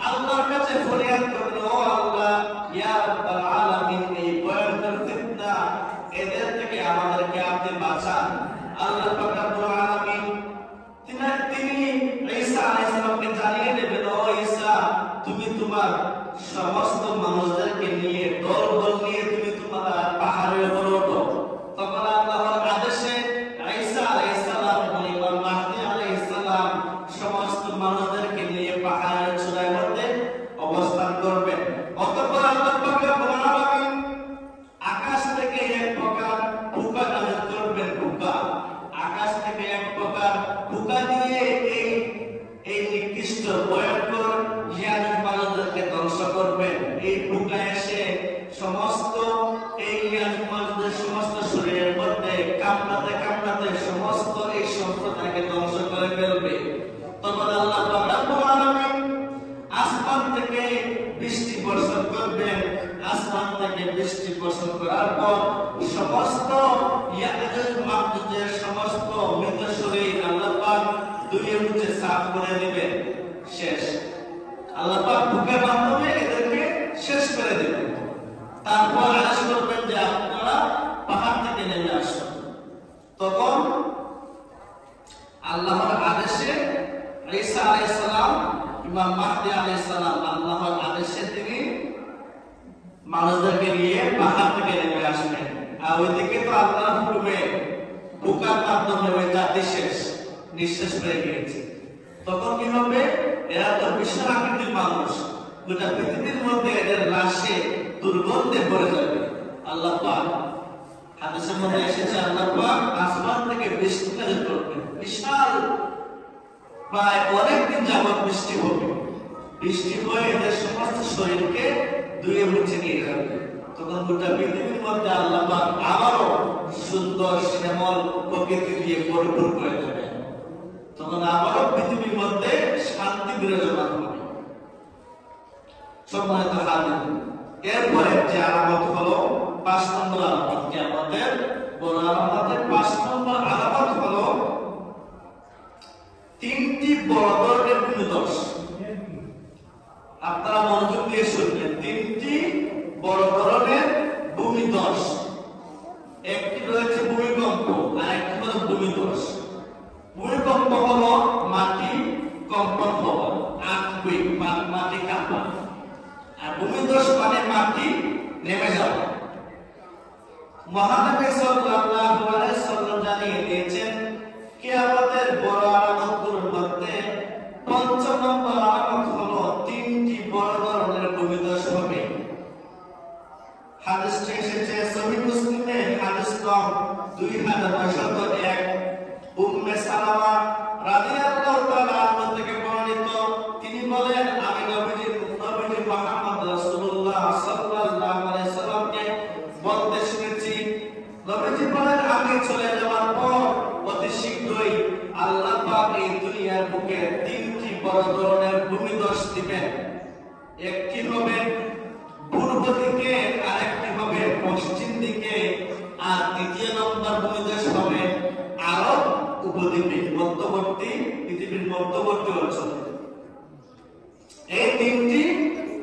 আল্লাহর কাছে ফরিয়াদ করলেন, ও আল্লাহ, ইয়া রাব্বাল আলামিন, এই ভয়ঙ্কর ফিতনা, এদের থেকে আমাদেরকে আপনি বাঁচান। আল্লাহ পাক রব্বুল আলামিন তিনি ঈসা আলাইহিস সালামকে জানিয়ে দেবেন, ও ঈসা, তুমি তোমার সমস্ত মানুষদেরকে নিয়ে, দলবল নিয়ে তুমি তোমার পাহাড়ের উপর ওঠো। তখন আল্লাহর আদেশে ঈসা আলাইহিস সালাম এবং ইমাম মাহদী আলাইহিস সালাম সমস্ত মানুষদেরকে নিয়ে পাহাড়ের চূড়ার মধ্যে অবস্থান করবেন। অতঃপর আল্লাহ পাক রব্বুল আলামিন আকাশ থেকে এক প্রকার পোকা নাযিল করবেন। পোকা আকাশ থেকে এক প্রকার পোকা দিয়ে এই নিকৃষ্ট ভয়ঙ্কর ইয়াজুজ মাজুজকে ধ্বংস করবেন। এই পোকা এসে সমস্ত এই ইয়াজুজ মাজুজের সমস্ত শরীরের মধ্যে কামড়াতে কামড়াতে সমস্ত এই সম্প্রদায়কে ধ্বংস করে ফেলবে। তখন আল্লাহ পাক রব্বুল আলামিন আসমান থেকে বৃষ্টি বর্ষণ করবেন। আসমান থেকে বৃষ্টি বর্ষণ করার পর সমস্ত ইয়াজুজ মাজুজের সমস্ত মৃত শরীর আল্লাহ পাক দুনিয়া মুছে সাফ করে দিবেন। শেষ। আল্লাহ পাক বুকের মাধ্যমে এদেরকে শেষ করে দিবেন। তারপর আদেশ করবেন যে আপনারা পাহাড় থেকে নেমে আসুন। তখন আল্লাহর আদেশে ঈসা আলাইহিস সালাম ইমাম মাহদী আলাইহিস সালাম আল্লাহর আদেশে তিনি মানুষদেরকে নিয়ে পাহাড় থেকে নেমে আসবেন। আর ওইদিকে তো আল্লাহর হুকুমে বুকার মাধ্যমে ওই জাতি শেষ নিঃশেষ হয়ে গিয়েছে। তখন কি হবে? এরা তো বিশাল আকৃতির মানুষ, গোটা পৃথিবীর মধ্যে এদের লাশে দুর্গন্ধে ভরে যাবে। আল্লাহ পাক হাদিসের মধ্যে এসেছে আল্লাহ পাক আসমান থেকে বৃষ্টি নাযিল করবেন, বিশাল প্রায় অনেকদিন যাবত বৃষ্টি হবে। বৃষ্টি হয়ে এদের সমস্ত শরীরকে ধুয়ে মুছে নিয়ে যাবে। তখন গোটা পৃথিবীর মধ্যে আল্লাহ পাক আবারও সুন্দর শ্যামল প্রকৃতি দিয়ে পরিপূর্ণ করে দেবে। তখন আবারও পৃথিবীর মধ্যে শান্তি বিরাজমান হবে। সম্মানিত হাজির, এরপরে যে আলামত হলো 5 নম্বর আলামত, কি আমাদের বড় আলামতের 5 নম্বর আলামত হলো 3টি বড় ধরনের ভূমিধস। আপনারা মনোযোগ দিয়ে শুনবেন, 3টি বড় ধরনের ভূমিধস। একটি রয়েছে ভূমিকম্প, আর একটি হলো ভূমিধস। ভূমিকম্প হলো মাটি কম্পন হওয়া, আর্থকুইক, মাটি কাঁপা। আর ভূমিধস মানে মাটি নেমে যাওয়া। মহানবী সাল্লাল্লাহু আলাইহি ওয়াসাল্লাম জানিয়ে দিয়েছেন কিয়ামতের বড় আলামতগুলোর মধ্যে 5 নম্বর আলামত হলো 3টি বড় ধরনের ভূমিধস হবে। হাদিসটি এসেছে সহিহ মুসলিমে, হাদিস নং 2901। উম্মে সালামা রাদিয়াল্লাহু তাআলা আনহা থেকে বর্ণিত, তিনি বলেন আমি নবী মুহাম্মদ রাসূলুল্লাহ সাল্লাল্লাহু আলাইহি সাল্লামকে বলতে শুনেছি, নবীজি বলেন আমি চলে যাওয়ার পর অতি শীঘ্রই আল্লাহ পাক এই দুনিয়ার বুকে 3টি বড় ধরনের ভূমিধস দিবেন। একটি হবে পূর্ব দিকে, আরেকটি হবে পশ্চিম দিকে, আর দ্বিতীয় নম্বর ভূমিধস হবে আরব উপদ্বীপে, মধ্যবর্তী পৃথিবীর মধ্যবর্তী অঞ্চলে। এই 3টি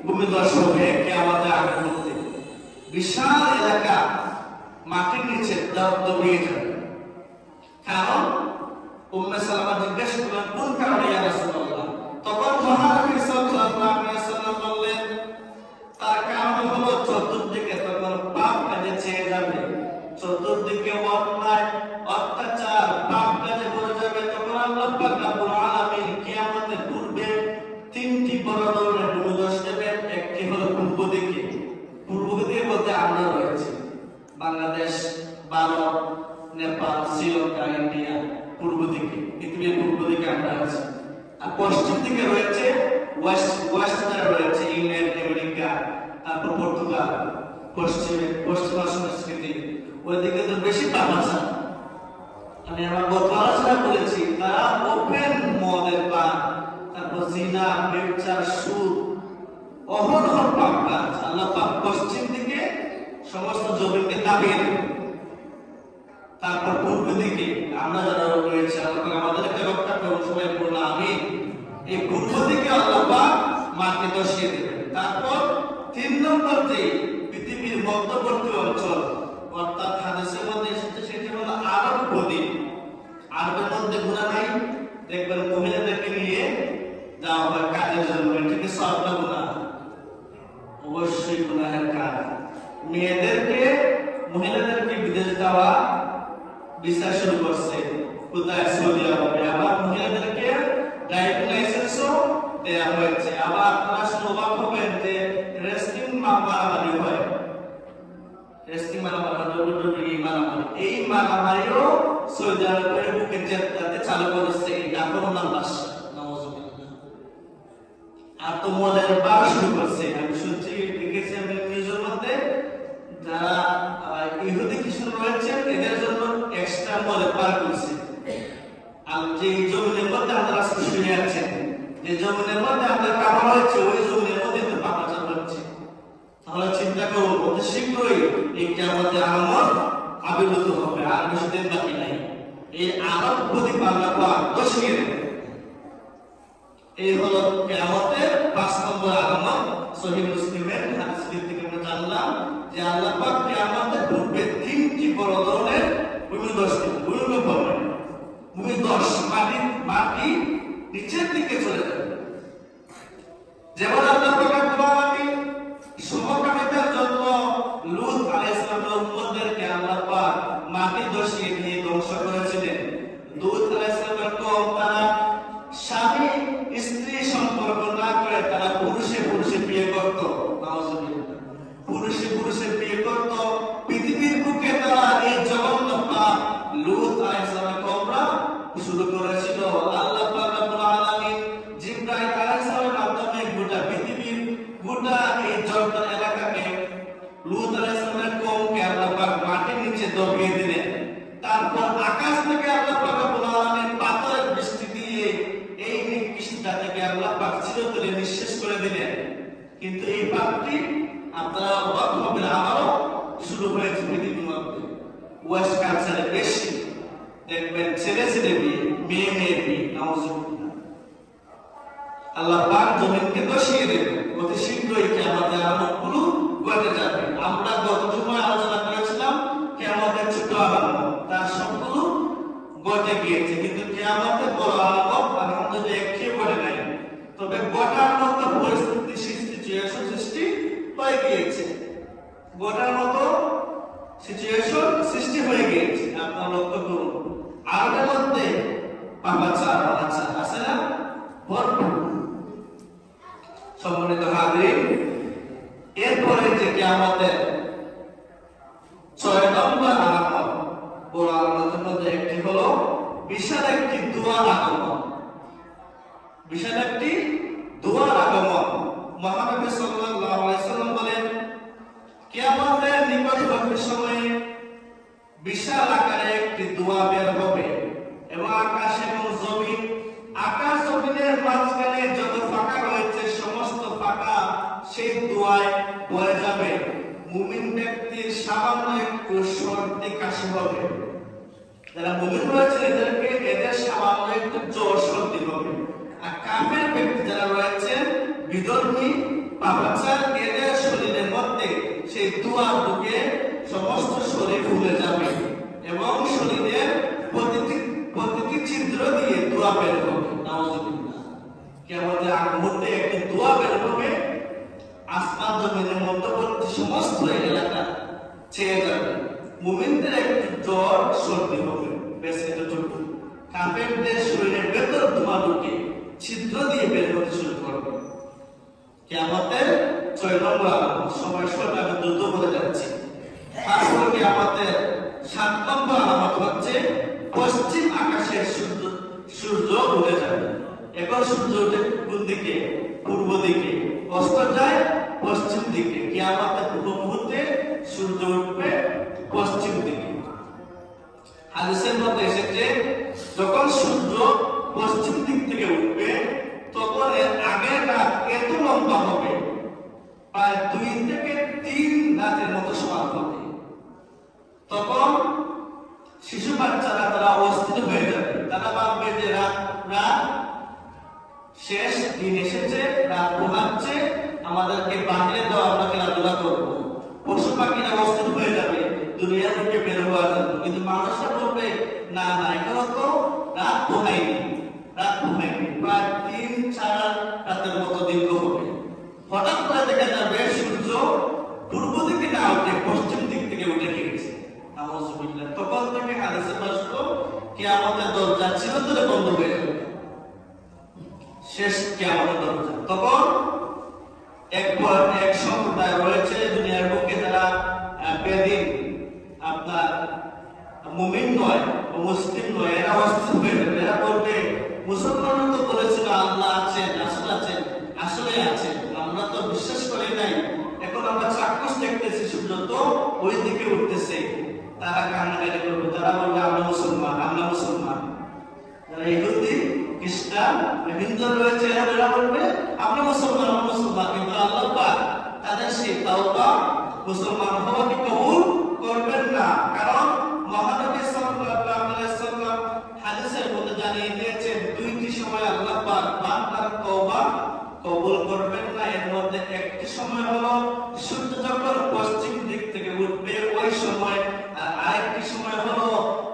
ভূমিধস হবে কিয়ামতের আগের মধ্যে। বিশাল এলাকা মাটির নিচে দবিয়ে যাবে। কারণ উম্মে সালামা জিজ্ঞেস করলেন কোন কারণে ইয়া রাসূলুল্লাহ? তখন মহানবী সাল্লাল্লাহু আলাইহি ওয়াসাল্লাম বললেন তার কারণ হলো চতুর্দিকে তখন পাপ কাজে ছেয়ে যাবে, চতুর্দিকে অন্যায় অত্যাচার পাপ কাজে ভরে যাবে। তখন আল্লাহ পাক রব্বুল আলামিন কিয়ামতের পূর্বে 3টি বড় ধরনের ভূমিধস দেবেন। একটি হলো পূর্ব দিকে। পূর্ব দিকে বলতে আমরা রয়েছে বাংলাদেশ, ভারত, নেপাল, শ্রীলঙ্কা, ইন্ডিয়া, পূর্ব দিকে, পৃথিবীর পূর্ব দিকে আমরা আছি। আর পশ্চিম দিকে রয়েছে ওয়েস্টার্ন, রয়েছে ইংল্যান্ড, আমেরিকা, তারপর পর্তুগাল, পশ্চিমা সংস্কৃতি, ওইদিকে তো বেশি পাপ আছে। আমি আমার গত আলোচনা করেছি তারা ওপেন মদের পান, তারপর জিনা, ব্যভিচার, সুদ, অহরহ পাপ কাজ আল্লাহ পাক পশ্চিম দিকে সমস্ত জমিকে দাবিয়ে দেবেন। তারপর পূর্ব দিকে আমরা যারা রয়েছে আল্লাহ পাক আমাদেরকে রক্ষা করুন, সবাই বলুন আমিন। এই পূর্ব দিকে আল্লাহ পাক মাটি ধসিয়ে দেবেন। তারপর 3 নম্বর যে পৃথিবীর মধ্যবর্তী অঞ্চল, অর্থাৎ হাদিসের মধ্যে এসেছে সেটি হলো আরব উপদ্বীপ। আরবের মধ্যে গুনাহ নাই, দেখবেন মহিলাদেরকে নিয়ে যাওয়া হয় কাজের জন্য, এটাকে সরকার গুনাহ, অবশ্যই গুনাহের কাজ। মহিলাদেরকে বিদেশ যাওয়া ভিসা শুরু করছে, কোথায়? সৌদি আরবে। আবার মহিলাদেরকে ড্রাইভিং লাইসেন্সও দেওয়া হয়েছে। আবার আপনারা শুনে অবাক হবেন যে রেসলিং মারামারি হয়, রেসলিং মারামারি, এই মারামারিও সৌদি আরবের বুকে জেদ্দাতে চালু করেছে এই জাফরুল্লাহ দাস। আর তো মদের বার শুরু করছে। আমি শুনছি, দেখেছি আমি নিউজের মধ্যে, যারা ইহুদি খ্রিস্টান রয়েছেন এদের জন্য এক্সট্রা মদের বার করছে। আর যে জমিনের মধ্যে আপনারা শুনে আছেন, যে জমিনের মধ্যে আপনার কাপড় হয়েছে, ওই জমিনের মধ্যে পাপাচার হচ্ছে। তাহলে চিন্তা করুন, অতি শীঘ্রই এই কিয়ামতের আলামত আবির্ভূত হবে, আর বেশি দিন বাকি নাই। এই আরব উপদ্বীপ আল্লাহ পাক ধসিয়ে দেবেন। এই হলো কিয়ামতের 5 নম্বর আলামত। সহিহ মুসলিমের হাদিস থেকে আমরা জানলাম যে আল্লাহ পাক কিয়ামতের পূর্বে 3টি বড় ধরনের ভূমিধস দিবেন। ভূমিকম্প হবে, ভূমিধস, মাটি নিচের দিকে চলে যাবে। যেমন আল্লাহ পাক রব্বুল আলামিন সমকামিতার জন্য লূত আলাইহিস সালামের উম্মতদেরকে আল্লাহ পাক মাটি ধসিয়ে দিয়ে ধ্বংস করেছিলেন। লূত আলাইহিস সালামের কওম তারা স্বামী স্ত্রী সম্পর্ক না করে তারা পুরুষে পুরুষে বিয়ে করত। নাউজুবিল্লাহ। পুরুষে পুরুষে বিয়ে করত। পৃথিবীর বুকে তারা এই জঘন্য পাপ লূত আলাইহিস সালামের কওমরা শুরু করেছিল। আল্লাহ পাক রব্বুল আলামিন জিবরাইল আলাইহিস সালামের মাধ্যমে গোটা পৃথিবীর গোটা এই জর্দান এলাকাকে লূত আলাইহিস সালামের কওমকে আল্লাহ পাক মাটির নিচে দবিয়ে দিলেন। তারপর আকাশ থেকে আল্লাহ পাক রব্বুল আলামিন পাথরের বৃষ্টি দিয়ে এই নিকৃষ্টতা থেকে আল্লাহ পাক চিরতরে নিঃশেষ করে দিলেন। কিন্তু এই পাপটি আপনারা অবাক হবেন, আমারও শুরু হয়েছে পৃথিবীর মধ্যে। ওয়েস্ট কালচারে বেশি দেখবেন ছেলে ছেলে বিয়ে, মেয়ে মেয়ে বিয়ে। নাউজুবিল্লাহ। আল্লাহ পাক জমিনকে দশিয়ে দেবে, অতি শীঘ্রই কিয়ামতের আলামতগুলো ঘটে যাবে। আমরা গত সময় আলোচনা করেছিলাম কিয়ামতের ছোট আলামত, তার সবগুলো ঘটে গিয়েছে, কিন্তু কিয়ামতের বড় আলামত আলহামদুলিল্লাহ একটিও ঘটে নাই। তবে ঘটার মতো পরিস্থিতি সিচুয়েশন সৃষ্টি হয়ে গিয়েছে, ঘটার মতো সিচুয়েশন সৃষ্টি হয়ে গিয়েছে। আপনারা লক্ষ্য করুন, আরবের মধ্যে পাপাচার অনাচার আছে না ভরপুর। সম্মানিত হাজিরিন, এরপরে যে কিয়ামতের 6 নম্বর আলামত, বড় আলামতের মধ্যে একটি হলো বিশাল একটি দুয়ার আগমন। বিশাল একটি দুয়ার আগমন। মহানবী সাল্লাল্লাহু আলাইহি সাল্লাম বলেন, কিয়ামতের নিকটবর্তী সময়ে বিশাল আকারে একটি দুয়া বের হবে এবং আকাশ এবং জমিন, আকাশ জমিনের মাঝখানে যত ফাঁকা রয়েছে সমস্ত ফাঁকা সেই দুয়ায় ভরে যাবে। মুমিন ব্যক্তির সামান্য একটু সর্দি কাশি হবে। যারা মুমিন রয়েছে এদের সামান্য একটু জ্বর সর্দি হবে। আর কাফের ব্যক্তি যারা রয়েছে বিধর্মী পাপাচার, এদের শরীরের মধ্যে সেই দুয়া ঢুকে সমস্ত শরীর ফুলে যাবে এবং শরীরের প্রতিটি ছিদ্র দিয়ে দোয়া বের হবে। নাউজুবিল্লাহ। কিয়ামতের আগ মুহূর্তে একটি দোয়া বের হবে, আসমান জমিনের মধ্যবর্তী সমস্ত এলাকা ছেয়ে যাবে। মুমিনদের একটি জ্বর সর্দি হবে, বেশ এতটুকু। কাফেরদের শরীরের ভেতর ধোঁয়া ঢুকে ছিদ্র দিয়ে বের হতে শুরু করবে। কিয়ামতের 6 নম্বর আলামত। সময় আমি দ্রুত বলে যাচ্ছি। তারপর কিয়ামতের 7 নম্বর আলামত হচ্ছে পশ্চিম আকাশের সূর্য উঠে যাবে। এখন সূর্য উঠে কোন দিকে? পূর্ব দিকে, অস্ত যায় পশ্চিম দিকে। কিয়ামতের পূর্ব মুহূর্তে সূর্য উঠবে পশ্চিম দিকে। হাদিসের মধ্যে এসেছে, যখন সূর্য পশ্চিম দিক থেকে উঠবে তখন এর আগের রাত এত লম্বা হবে, প্রায় 2 থেকে 3 রাতের মতো সমান হবে। তখন শিশু বাচ্চারা তারা অস্থির হয়ে যাবে। তারা ভাববে যে রাত শেষ, দিন এসেছে, রাত পোহাচ্ছে, আমাদেরকে বাহিরে দাও, আমরা খেলাধুলা করবো। পশু পাখিরা অস্থির হয়ে যাবে দুনিয়া থেকে বের হওয়ার জন্য। কিন্তু মানুষরা বলবে না না, এখনো তো রাত পোহায়নি, রাত পোহায়নি। প্রায় 3-4 রাতের মতো দীর্ঘ হবে। হঠাৎ করে দেখা যাবে সূর্য পূর্ব দিকে না উঠে পশ্চিম দিক থেকে উঠে গিয়েছে। নাউজুবিল্লাহ। তখন থেকে হাদিসে আসলো কিয়ামতের দরজা চিরতরে বন্ধ হয়ে যাবে, শেষ কিয়ামতের দরজা। তখন এক সম্প্রদায় রয়েছে দুনিয়ার বুকে, যারা বেদিন আপনার মুমিন নয়, মুসলিম নয়, এরা অস্থির হয়ে যাবে। এরা বলবে মুসলমান তো বলেছিল আল্লাহ আছেন, আসলে আছেন, আসলে আছেন, আমরা তো বিশ্বাস করি নাই, এখন আমরা চাক্ষুষ দেখতেছি সূর্য তো ওই দিকে উঠতেছে। তারা কান্নাকাটি করবে, তারা বলবে আমরা মুসলমান, আমরা মুসলমান। যারা ইহুদি খ্রিস্টান হিন্দু রয়েছে এরা বলবে আমরা মুসলমান, আমরা মুসলমান। কিন্তু আল্লাহ পাক তাদের সেই তাওবা মুসলমান হওয়াকে কবুল করবেন না। কারণ মহানবী সাল্লাল্লাহু আলাইহি ওয়াসাল্লাম হাদিসের মধ্যে জানিয়ে দিয়েছেন 2টি সময় আল্লাহ পাক বান্দার তওবা কবুল করবেন না। এর মধ্যে একটি সময় হলো সূর্য যখন পশ্চিম দিক থেকে উঠবে ওই সময়, আর আরেকটি সময় হলো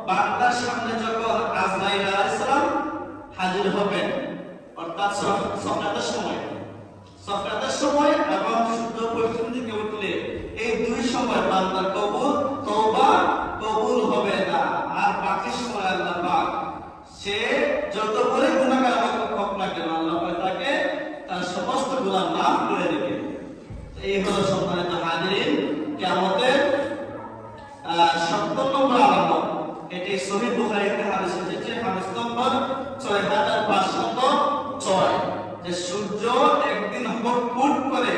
বান্দার সামনে যখন আজরাইল আলাইহিস সালাম হাজির হবেন, অর্থাৎ সকালের সময়। সকালের সময় এবং সূর্য পশ্চিম দিকে উঠলে এই দুই সময় বান্দার তওবা কবুল হবে না। আর বাকি সময় আল্লাহ পাক সে যত বড় গুনাহগার হোক না কেন আল্লাহ পাক তাকে তার সমস্ত গুনাহ মাফ করে দেবে। এই হলো সম্মানিত হাজিরিন কিয়ামতের ৭০ নম্বর আলামত। এটি সহিহ বুখারীতে হাদিস এসেছে, হাদিস নম্বর ৬৫০৬, যে সূর্য একদিন হুট করে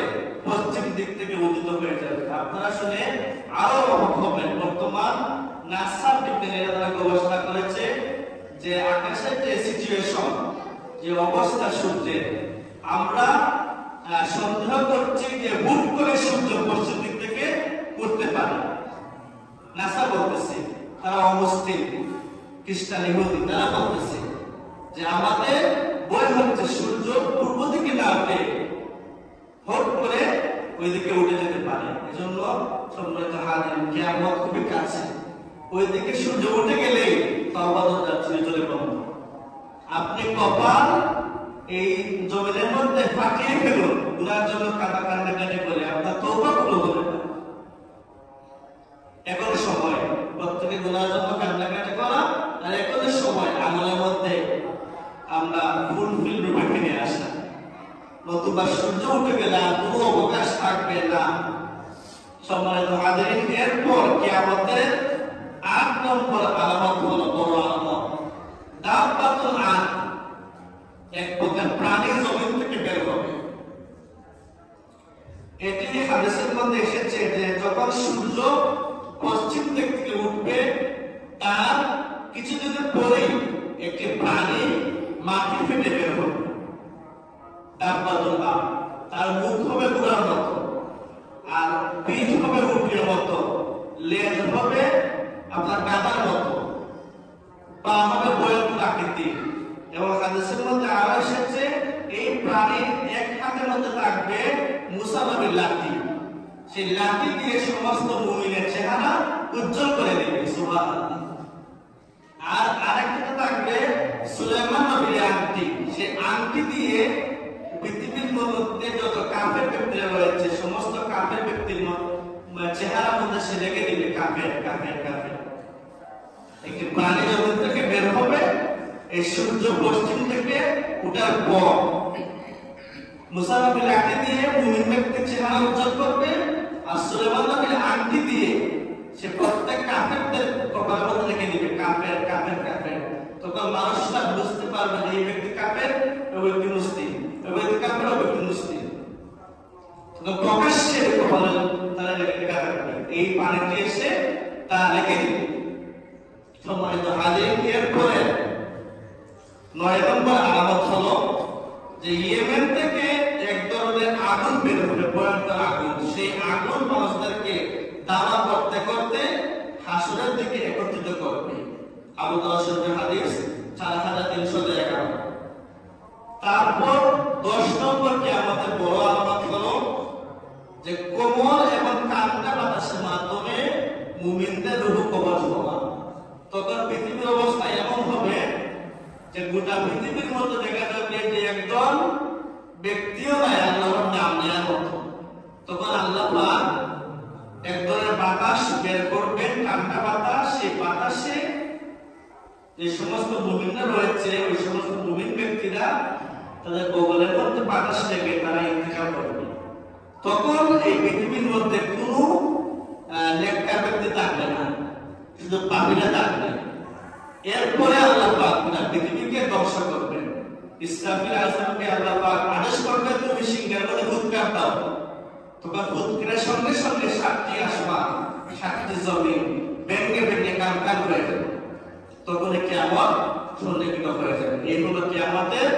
পশ্চিম দিক থেকে উদিত হয়ে যাবে। আপনারা শুনে আরো অবাক হবেন। বর্তমান নাসার বিজ্ঞানীরা তারা গবেষণা করেছে যে আকাশের যে সিচুয়েশন, যে অবস্থা সূর্যের, আমরা সন্দেহ করছি যে হুট করে সূর্য পশ্চিম দিক থেকে উঠতে পারে। নাসা বলতেছে, তারা অমুসলিম খ্রিস্টান ইহুদি তারা বলতেছে যে আমাদের বই হচ্ছে সূর্য পূর্ব দিকে না উঠে হুট করে ওইদিকে উঠে যেতে পারে। এজন্য সম্মানিত হাজির কিয়ামত খুবই কাছে। ওইদিকে সূর্য উঠে গেলে তওবা দরজা চলে বন্ধ। আপনি কপাল এই জমিনের মধ্যে ফাটিয়ে ফেলুন, গুনার জন্য কান্নাকাটি করে আপনার তওবা কবুল হবে না। এখন সময় প্রত্যেকে গুনার জন্য কান্নাকাটি করা, আর এখন সময় আমলের মধ্যে আমরা ফুলফিল রূপে ফিরে আসা। নতুবা সূর্য উঠে গেলে আর কোনো অবকাশ থাকবে না। সম্মানিত হাজিরিন, এরপর কিয়ামতের ৮ নম্বর আলামত হলো বড় আলামত, দাব্বাতুল আরদ, এক প্রকার প্রাণী জমিন থেকে বের হবে। এটি হাদিসের মধ্যে এসেছে যে যখন সূর্য পশ্চিম দিক থেকে উঠবে তার কিছুদিনের পরেই একটি প্রাণী মাটি ফেটে বের হবে। দাব্বাতুল আরদ, তার মুখ হবে ঘোড়ার মতো, আর পিঠ হবে উটের মতো, লেজ হবে আপনার গাধার মতো, পা হবে বয়স্ক আকৃতি। এবং হাদিসের মধ্যে আরো এসেছে এই প্রাণীর এক হাতের মধ্যে থাকবে মুসা নবীর লাঠি, সেই লাঠি দিয়ে সমস্ত মুমিনের চেহারা উজ্জ্বল করে দেবে, সুবহানাল্লাহ। আর আরেকটা থাকবে সুলাইমান নবীর আংটি, সেই আংটি দিয়ে পৃথিবীর মধ্যে যত কাফের ব্যক্তিরা রয়েছে সমস্ত কাফের ব্যক্তির চেহারার মধ্যে সে রেখে দিবে কাফের কাফের কাফের। একটি প্রাণী জগৎ থেকে বের হবে, এই সূর্য পশ্চিম থেকে উঠার পর মুসা নবীর লাঠি দিয়ে মুমিন ব্যক্তির চেহারা উজ্জ্বল করবে, আর সুলাইমান নবীর আংটি দিয়ে সে প্রত্যেক কাফেরদের কপালের মধ্যে রেখে দিবে কাফের কাফের কাফের। তখন মানুষরা বুঝতে পারবে যে এই ব্যক্তি কাফের, ওই ব্যক্তি মুসলিম, ওই ব্যক্তি কাফের, ওই ব্যক্তি মুসলিম। তখন প্রকাশ্যে কপালে তারা রেখে রাখবে, এই পানিটি এসে তা রেখে দিবে। সম্মানিত হাজিরিন, এরপরে ৯ নম্বর আলামত হলো যে ইয়েমেন থেকে এক ধরনের আগুন বের হবে, ভয়ঙ্কর আগুন। সেই আগুন মানুষদেরকে দাওয়া করতে করতে হাসরের দিকে একত্রিত করবে। আবু দাউদ শরীফের হাদিস ৪৩১১। তারপর ১০ নম্বর কিয়ামতের বড় আলামত হলো যে কোমল এবং কান্না বাতাসের মাধ্যমে মুমিনদের রূহ কবজ হওয়া। তখন পৃথিবীর অবস্থা এমন হবে যে গোটা পৃথিবীর মধ্যে দেখা যাবে যে একজন ব্যক্তিও নাই আল্লাহর নাম নেওয়ার মতো। তখন আল্লাহ পাক এক ধরনের বাতাস বের করবেন, ঠান্ডা বাতাস। সেই বাতাসে যে সমস্ত মুমিনরা রয়েছে ওই সমস্ত মুমিন ব্যক্তিরা তাদের বগলের মধ্যে বাতাস লেগে তারা ইন্তেকাল করবে। তখন এই পৃথিবীর মধ্যে কোনো নেককার ব্যক্তি থাকবে না, শুধু পাপীরা থাকবে। এরপরে আল্লাহ পাক পৃথিবীকে ধ্বংস করবেন। ইসরাফিল আলাইহিস সালামকে আল্লাহ পাক আদেশ করবেন, তুমি সিংহের মধ্যে ফুৎকার দাও। তখন ফুৎকারের সঙ্গে সঙ্গে ৭টি আসমান ৭টি জমিন ভেঙে ভেঙে কান হয়ে যাবে। তখন কিয়ামত সন্নিহিত হয়ে যাবে। এই হলো কিয়ামতের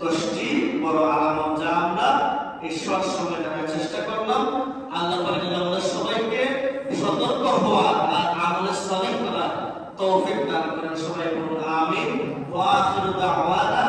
10টি বড় আলামত, যা আমরা এই শর্ট সময়ে দেখার চেষ্টা করলাম। আল্লাহ পাক আমাদের সবাইকে সতর্ক হওয়া আর আমলে সালেহ করার তৌফিক দান করেন। সবাই বলুন আমিন। ওয়া আখিরু দাওয়ানা